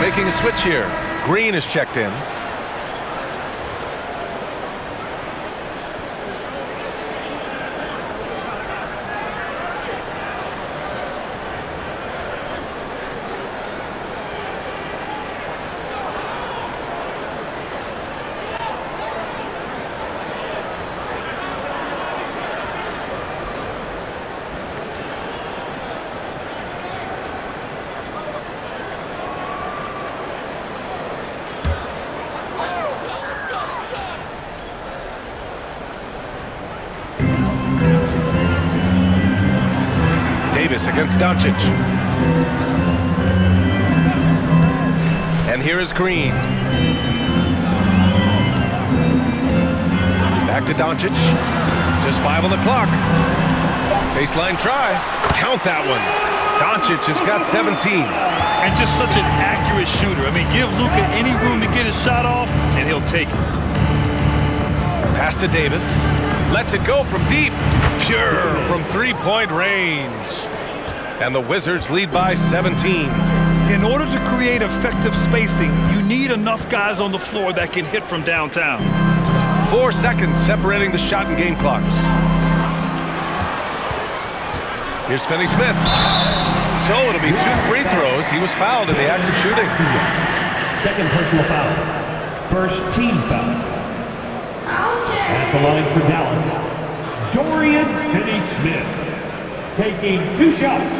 Making a switch here. Green is checked in. Davis against Doncic. And here is Green. Back to Doncic. Just 5 on the clock. Baseline try. Count that one. Doncic has got 17. And just such an accurate shooter. I mean, give Luka any room to get his shot off, and he'll take it. Pass to Davis. Lets it go from deep. Pure from three-point range. And the Wizards lead by 17. In order to create effective spacing, you need enough guys on the floor that can hit from downtown. 4 seconds separating the shot and game clocks. Here's Finney-Smith. So it'll be 2 free throws. He was fouled in the act of shooting. Second personal foul. First team foul. At the line for Dallas, Dorian Finney-Smith. taking 2 shots.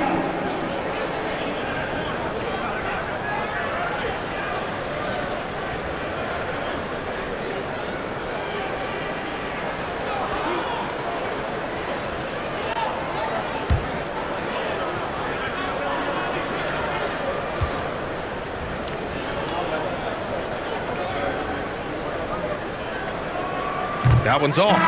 That one's off.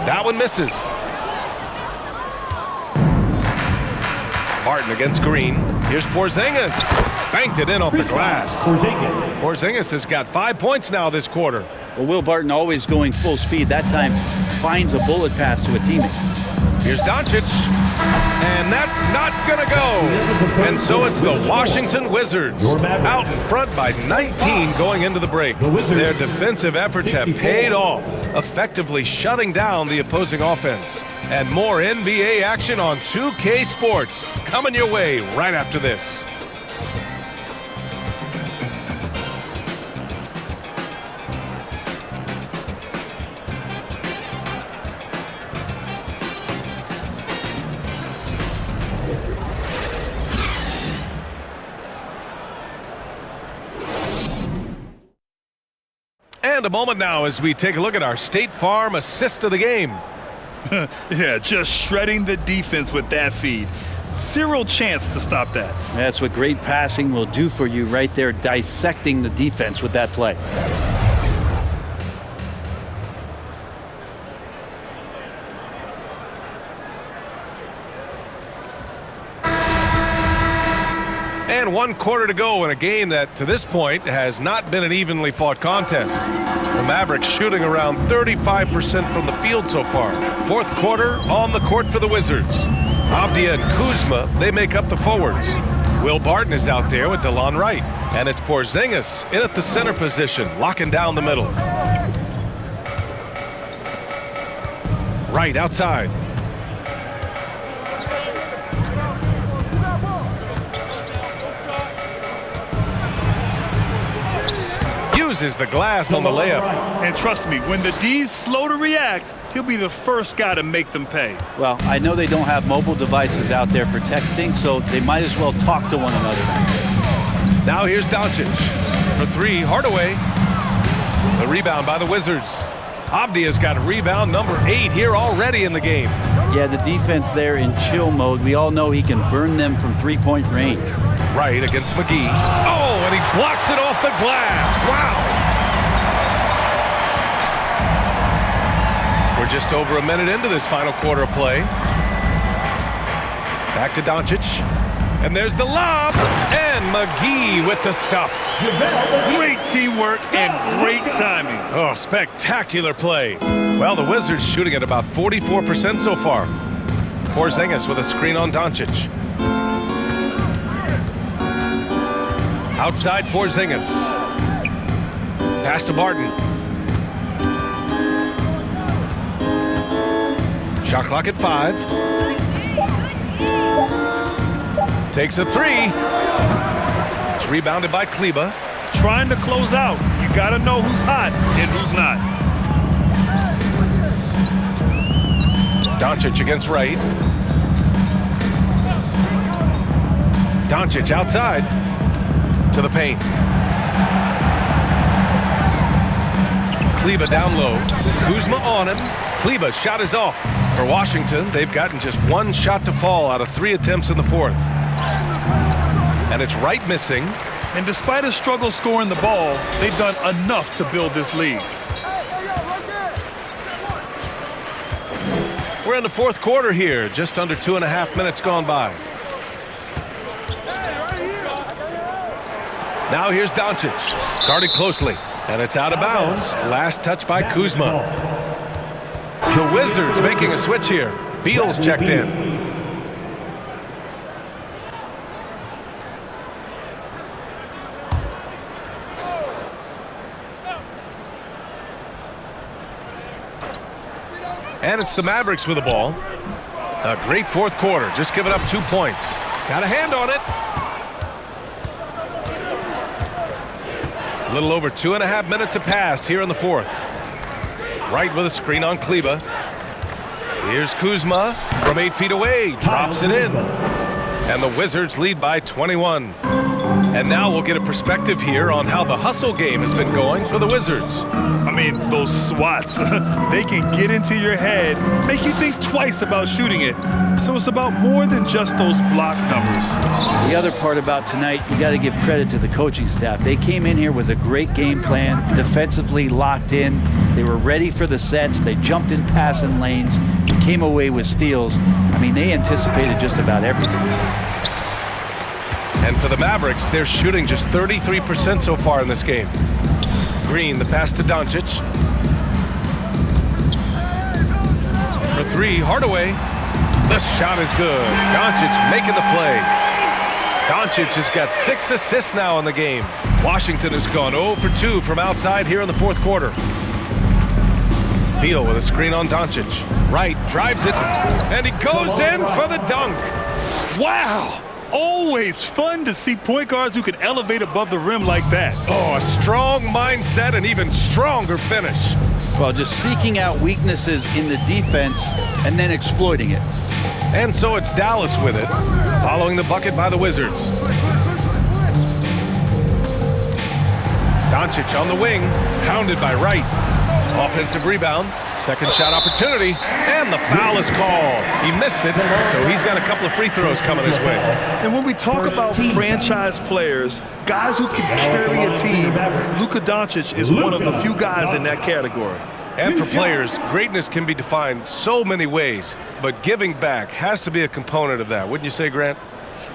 That one misses. Martin against Green. Here's Porzingis. Banked it in off the glass. Porzingis has got 5 points now this quarter. Well, Will Barton always going full speed. That time finds a bullet pass to a teammate. Here's Doncic. And that's not going to go. And so it's the Washington Wizards out in front by 19 going into the break. Their defensive efforts have paid off, effectively shutting down the opposing offense. And more NBA action on 2K Sports coming your way right after this. And a moment now as we take a look at our State Farm assist of the game. Yeah, just shredding the defense with that feed. Zero chance to stop that. That's what great passing will do for you right there, dissecting the defense with that play. And 1 quarter to go in a game that, to this point, has not been an evenly fought contest. The Mavericks shooting around 35% from the field so far. 4th quarter on the court for the Wizards. Avdia and Kuzma, they make up the forwards. Will Barton is out there with DeLon Wright. And it's Porzingis in at the center position, locking down the middle. Wright outside. Uses the glass on the layup. And trust me, when the D's slow to react, he'll be the first guy to make them pay. Well, I know they don't have mobile devices out there for texting, so they might as well talk to one another. Now here's Doncic for 3. Hardaway. The rebound by the Wizards. Avdia's got rebound number 8 here already in the game. Yeah, the defense there in chill mode. We all know he can burn them from 3-point range. Right against McGee. Oh, and he blocks it off the glass. Wow. We're just over a minute into this final quarter of play. Back to Doncic. And there's the lob. And McGee with the stuff. Great teamwork and great timing. Oh, spectacular play. Well, the Wizards shooting at about 44% so far. Porzingis with a screen on Doncic. Outside Porzingis. Pass to Barton. Shot clock at 5. Takes a 3. It's rebounded by Kleba. Trying to close out. You got to know who's hot and who's not. Doncic against Wright. Doncic outside. To the paint. Kleba down low. Kuzma on him. Kleba's shot is off. For Washington, they've gotten just 1 shot to fall out of 3 attempts in the 4th. And it's Wright missing. And despite a struggle scoring the ball, they've done enough to build this lead. We're in the 4th quarter here. Just under 2.5 minutes gone by. Now here's Doncic, guarded closely, and it's out of bounds. Last touch by Kuzma. The Wizards making a switch here. Beal's checked in. And it's the Mavericks with the ball. A great fourth quarter, just giving up 2 points. Got a hand on it. A little over 2.5 minutes have passed here in the fourth. Right with a screen on Kleba. Here's Kuzma from 8 feet away, drops it in. And the Wizards lead by 21. And now we'll get a perspective here on how the hustle game has been going for the Wizards. I mean, those swats, they can get into your head, make you think twice about shooting it. So it's about more than just those block numbers. The other part about tonight, you got to give credit to the coaching staff. They came in here with a great game plan, defensively locked in. They were ready for the sets. They jumped in passing lanes, came away with steals. I mean, they anticipated just about everything. And for the Mavericks, they're shooting just 33% so far in this game. Green, the pass to Doncic. For three, Hardaway. The shot is good. Doncic making the play. Doncic has got 6 assists now in the game. Washington has gone 0 for 2 from outside here in the fourth quarter. Beal with a screen on Doncic. Right, drives it, and he goes in for the dunk. Wow! Always fun to see point guards who can elevate above the rim like that. Oh, a strong mindset and even stronger finish. Well, just seeking out weaknesses in the defense and then exploiting it. And so it's Dallas with it, following the bucket by the Wizards. Doncic on the wing, hounded by Wright. Offensive rebound, second shot opportunity, and the foul is called. He missed it, so he's got a couple of free throws coming his way. And when we talk about franchise players, guys who can carry a team, Luka Doncic is one of the few guys in that category. And for players, greatness can be defined so many ways, but giving back has to be a component of that. Wouldn't you say, Grant?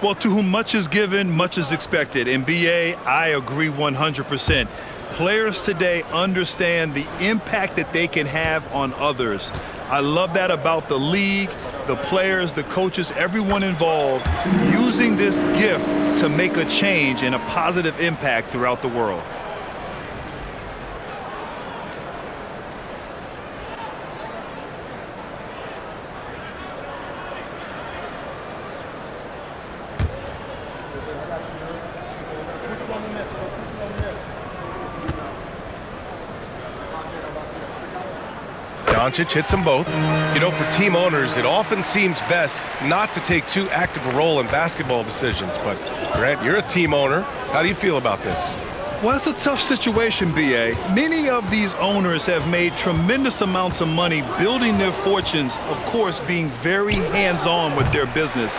Well, to whom much is given, much is expected. In BA, I agree 100%. Players today understand the impact that they can have on others. I love that about the league, the players, the coaches, everyone involved, using this gift to make a change and a positive impact throughout the world. Doncic hits them both. You know, for team owners, it often seems best not to take too active a role in basketball decisions. But, Grant, you're a team owner. How do you feel about this? Well, it's a tough situation, B.A. Many of these owners have made tremendous amounts of money building their fortunes, of course, being very hands-on with their business.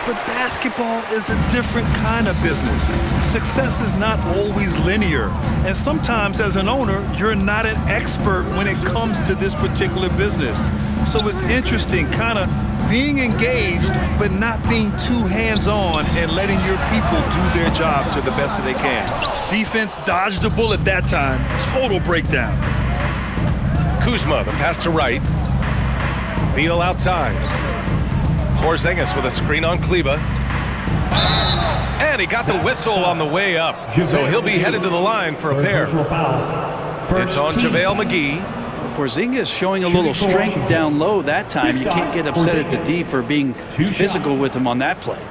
But basketball is a different kind of business. Success is not always linear. And sometimes as an owner, you're not an expert when it comes to this particular business. So it's interesting kind of being engaged, but not being too hands-on and letting your people do their job to the best that they can. Defense dodged a bullet that time. Total breakdown. Kuzma, the pass to Wright. Beal outside. Porzingis with a screen on Kleba. And he got the whistle on the way up. So he'll be headed to the line for a pair. It's on JaVale McGee. Porzingis showing a little strength down low that time. You can't get upset at the D for being physical with him on that play.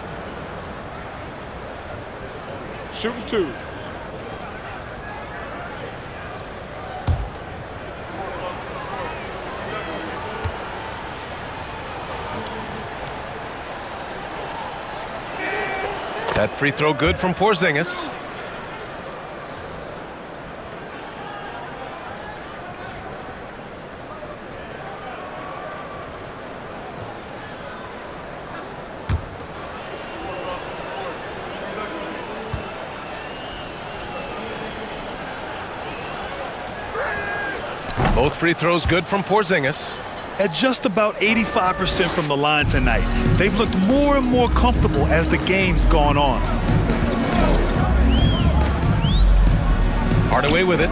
Shooting two. That free throw good from Porzingis. Both free throws good from Porzingis. At just about 85% from the line tonight. They've looked more and more comfortable as the game's gone on. Hardaway with it.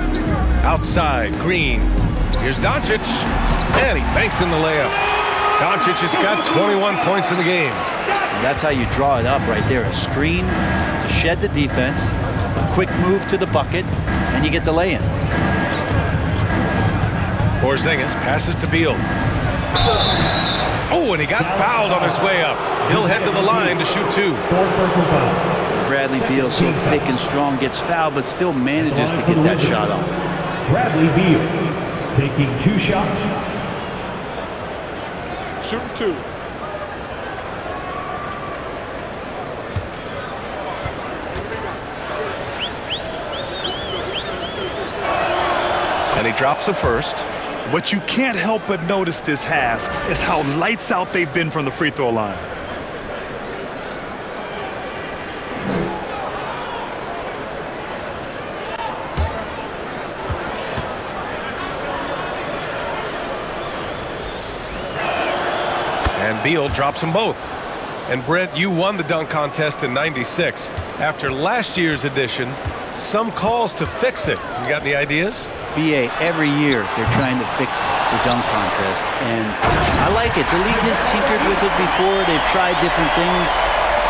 Outside, Green. Here's Doncic. And he banks in the layup. Doncic has got 21 points in the game. And that's how you draw it up right there. A screen to shed the defense, a quick move to the bucket, and you get the lay-in. Porzingis passes to Beal. Oh, and he got fouled on his way up. He'll head to the line to shoot 2. 4 personal foul. Bradley Beal, so thick and strong, gets fouled, but still manages to get that shot off. Bradley Beal taking 2 shots. Shooting 2. And he drops the first. What you can't help but notice this half is how lights out they've been from the free throw line. And Beal drops them both. And Brent, you won the dunk contest in '96. After last year's edition, some calls to fix it. You got any ideas? BA, every year they're trying to fix the dunk contest, and I like it. The league has tinkered with it before. They've tried different things,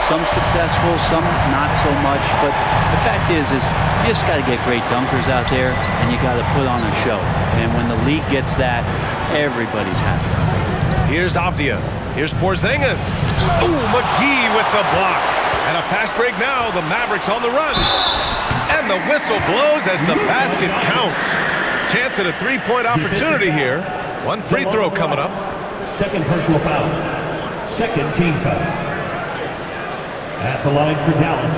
some successful, some not so much, but the fact is you just got to get great dunkers out there, and you got to put on a show. And when the league gets that, everybody's happy. Here's Avdia. Here's Porzingis. Ooh, McGee with the block. And a fast break now. The Mavericks on the run. And the whistle blows as the basket counts. Chance at a three-point opportunity here. One free throw coming up. Second personal foul. Second team foul. At the line for Dallas,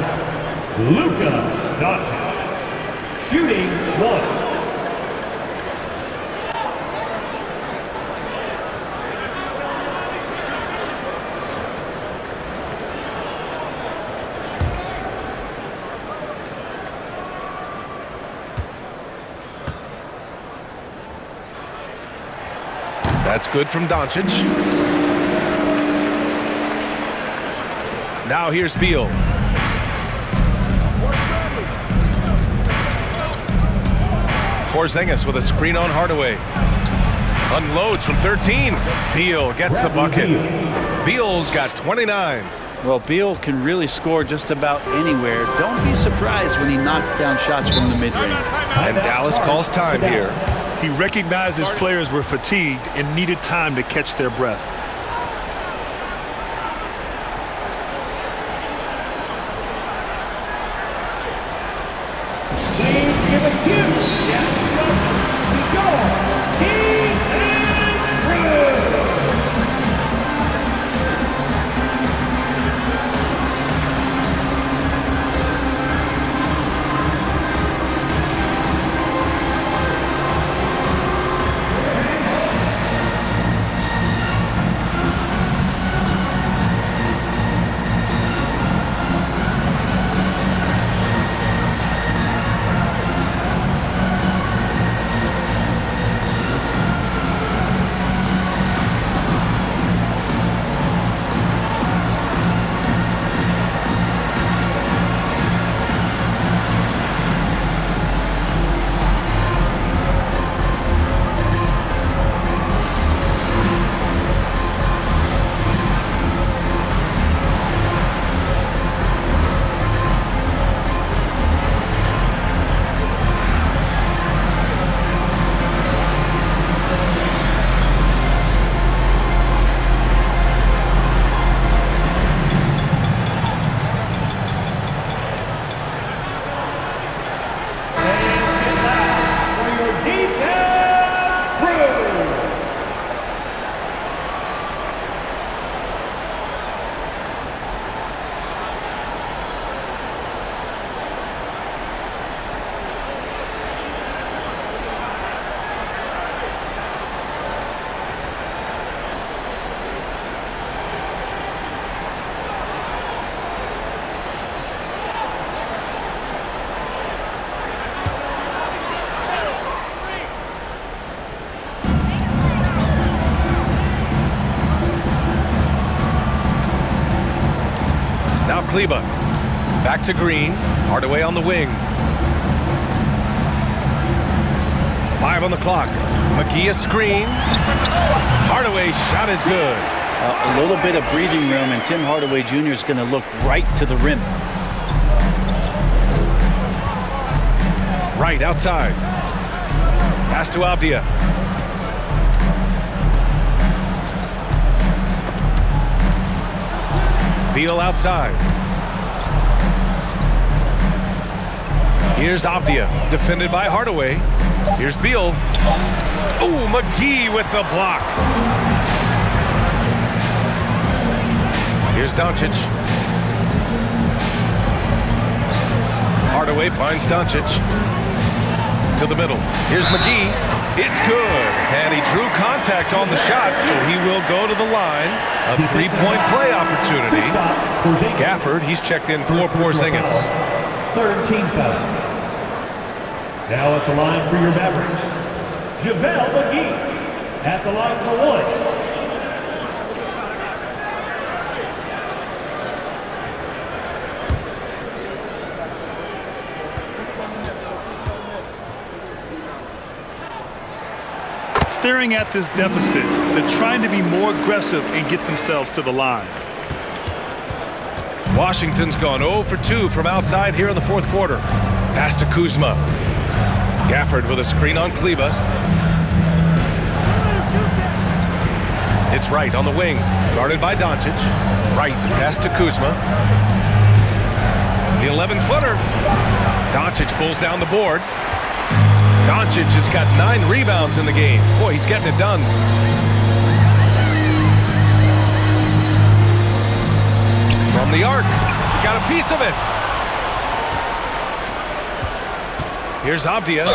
Luka Doncic. Shooting 1. That's good from Doncic. Now here's Beal. Porzingis with a screen on Hardaway. Unloads from 13. Beal gets the bucket. Beal's got 29. Well, Beal can really score just about anywhere. Don't be surprised when he knocks down shots from the mid-range. And Dallas calls time here. He recognized his players were fatigued and needed time to catch their breath. Kleba. Back to Green. Hardaway on the wing. 5 on the clock. McGee a screen. Hardaway shot is good. A little bit of breathing room, and Tim Hardaway Jr. is going to look right to the rim. Right outside. Pass to Avdia. Beal outside. Here's Avdia, defended by Hardaway. Here's Beal. Ooh, McGee with the block. Here's Doncic. Hardaway finds Doncic. To the middle. Here's McGee. It's good. And he drew contact on the shot, so he will go to the line. A three-point play opportunity. Gafford, he's checked in for Porzingis. Third team foul. Now at the line for your Mavericks, JaVale McGee at the line for one. Staring at this deficit, they're trying to be more aggressive and get themselves to the line. Washington's gone 0 for 2 from outside here in the fourth quarter. Pass to Kuzma. Gafford with a screen on Kleba. It's Wright on the wing, guarded by Doncic. Wright, pass to Kuzma. The 11-footer. Doncic pulls down the board. Doncic has got 9 rebounds in the game. Boy, he's getting it done. From the arc, got a piece of it. Here's Avdia,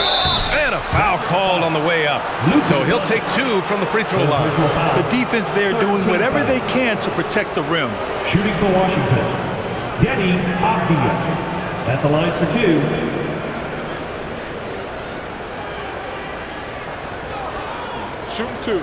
and a foul called on the way up. So he'll take 2 from the free throw line. The defense there doing whatever they can to protect the rim. Shooting for Washington, Denny Avdia at the line for 2. Shooting 2.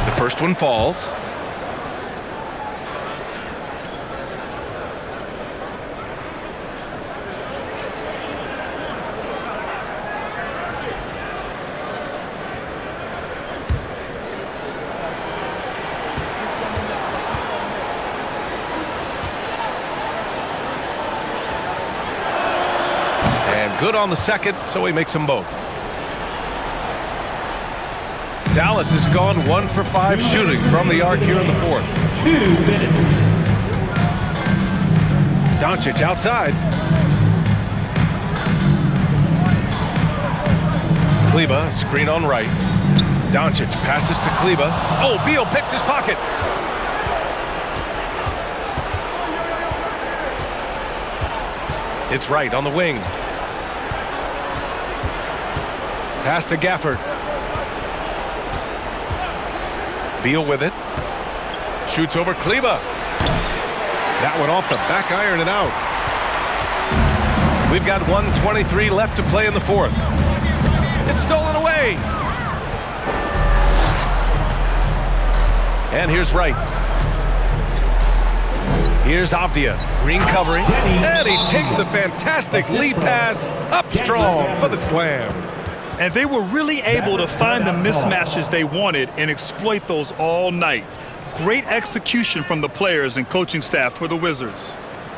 The first one falls. And good on the second, so he makes them both. Dallas has gone 1 for 5 shooting from the arc here in the fourth. 2 minutes. Doncic outside. Kleba, screen on right. Doncic passes to Kleba. Oh, Beal picks his pocket. It's Wright on the wing. Pass to Gafford. Beal with it. Shoots over Kleba. That one off the back iron and out. We've got 1:23 left to play in the fourth. It's stolen away. And here's Wright. Here's Avdia. Green covering. And he takes the fantastic lead pass up strong for the slam. And they were really able to find the mismatches they wanted and exploit those all night. Great execution from the players and coaching staff for the Wizards.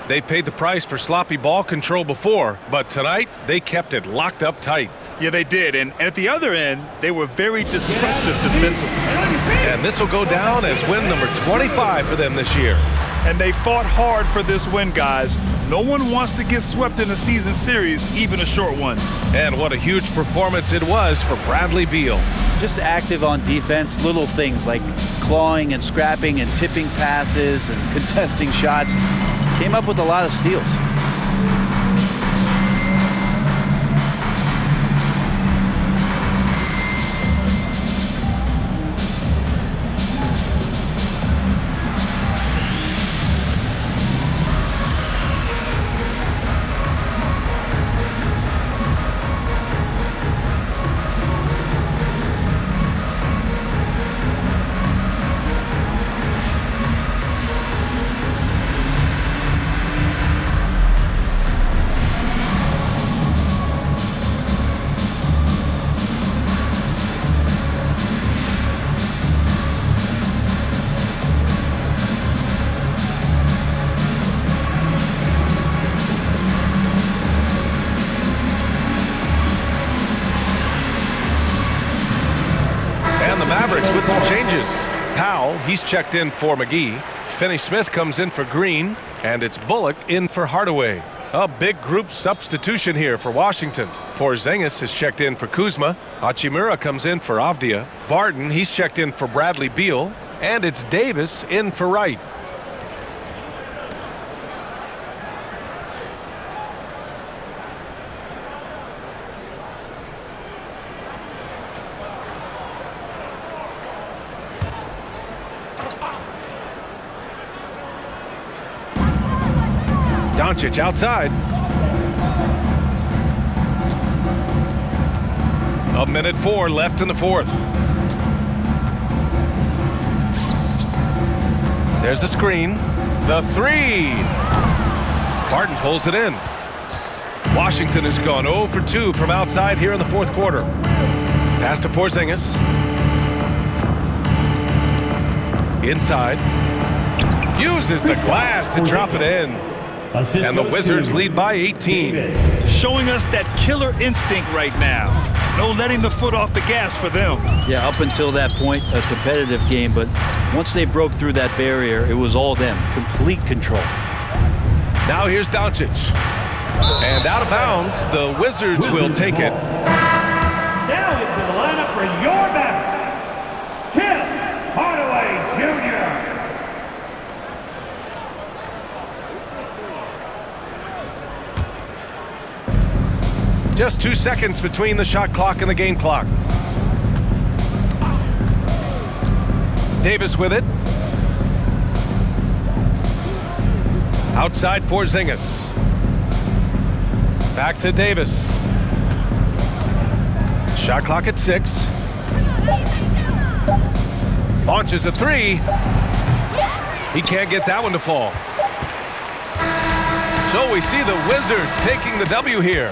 They paid the price for sloppy ball control before, but tonight they kept it locked up tight. Yeah, they did. And at the other end, they were very disruptive defensively. And this will go down as win number 25 for them this year. And they fought hard for this win, guys. No one wants to get swept in a season series, even a short one. And what a huge performance it was for Bradley Beal. Just active on defense, little things like clawing and scrapping and tipping passes and contesting shots. Came up with a lot of steals. He's checked in for McGee. Finney-Smith comes in for Green, and it's Bullock in for Hardaway. A big group substitution here for Washington. Porzingis is checked in for Kuzma. Hachimura comes in for Avdia. Barton, he's checked in for Bradley Beal. And it's Davis in for Wright. Doncic outside. A minute 4 left in the fourth. There's a screen. The three. Barton pulls it in. Washington has gone 0 for 2 from outside here in the fourth quarter. Pass to Porzingis. Inside. Uses the glass to drop it in. And the Wizards lead by 18. Showing us that killer instinct right now. No letting the foot off the gas for them. Yeah, up until that point, a competitive game, but once they broke through that barrier, it was all them. Complete control. Now here's Doncic. And out of bounds, the Wizards will take it. Now into the lineup for your Mavericks, Tim Hardaway Jr. Just 2 seconds between the shot clock and the game clock. Davis with it. Outside Porzingis. Back to Davis. Shot clock at 6. Launches a 3. He can't get that one to fall. So we see the Wizards taking the W here.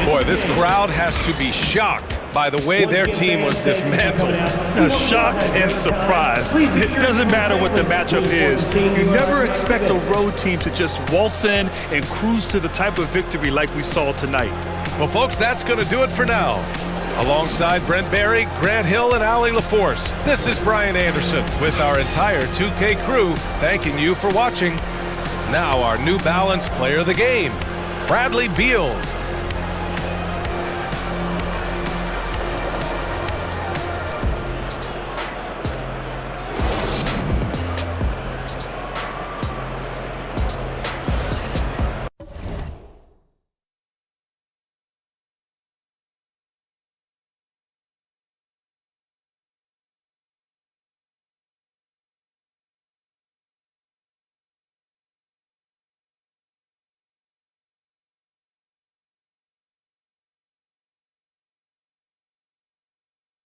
Boy, this crowd has to be shocked by the way their team was dismantled. Shocked and surprised. It doesn't matter what the matchup is. You never expect a road team to just waltz in and cruise to the type of victory like we saw tonight. Well, folks, that's going to do it for now. Alongside Brent Barry, Grant Hill, and Allie LaForce, this is Brian Anderson with our entire 2K crew thanking you for watching. Now our New Balance Player of the Game, Bradley Beal.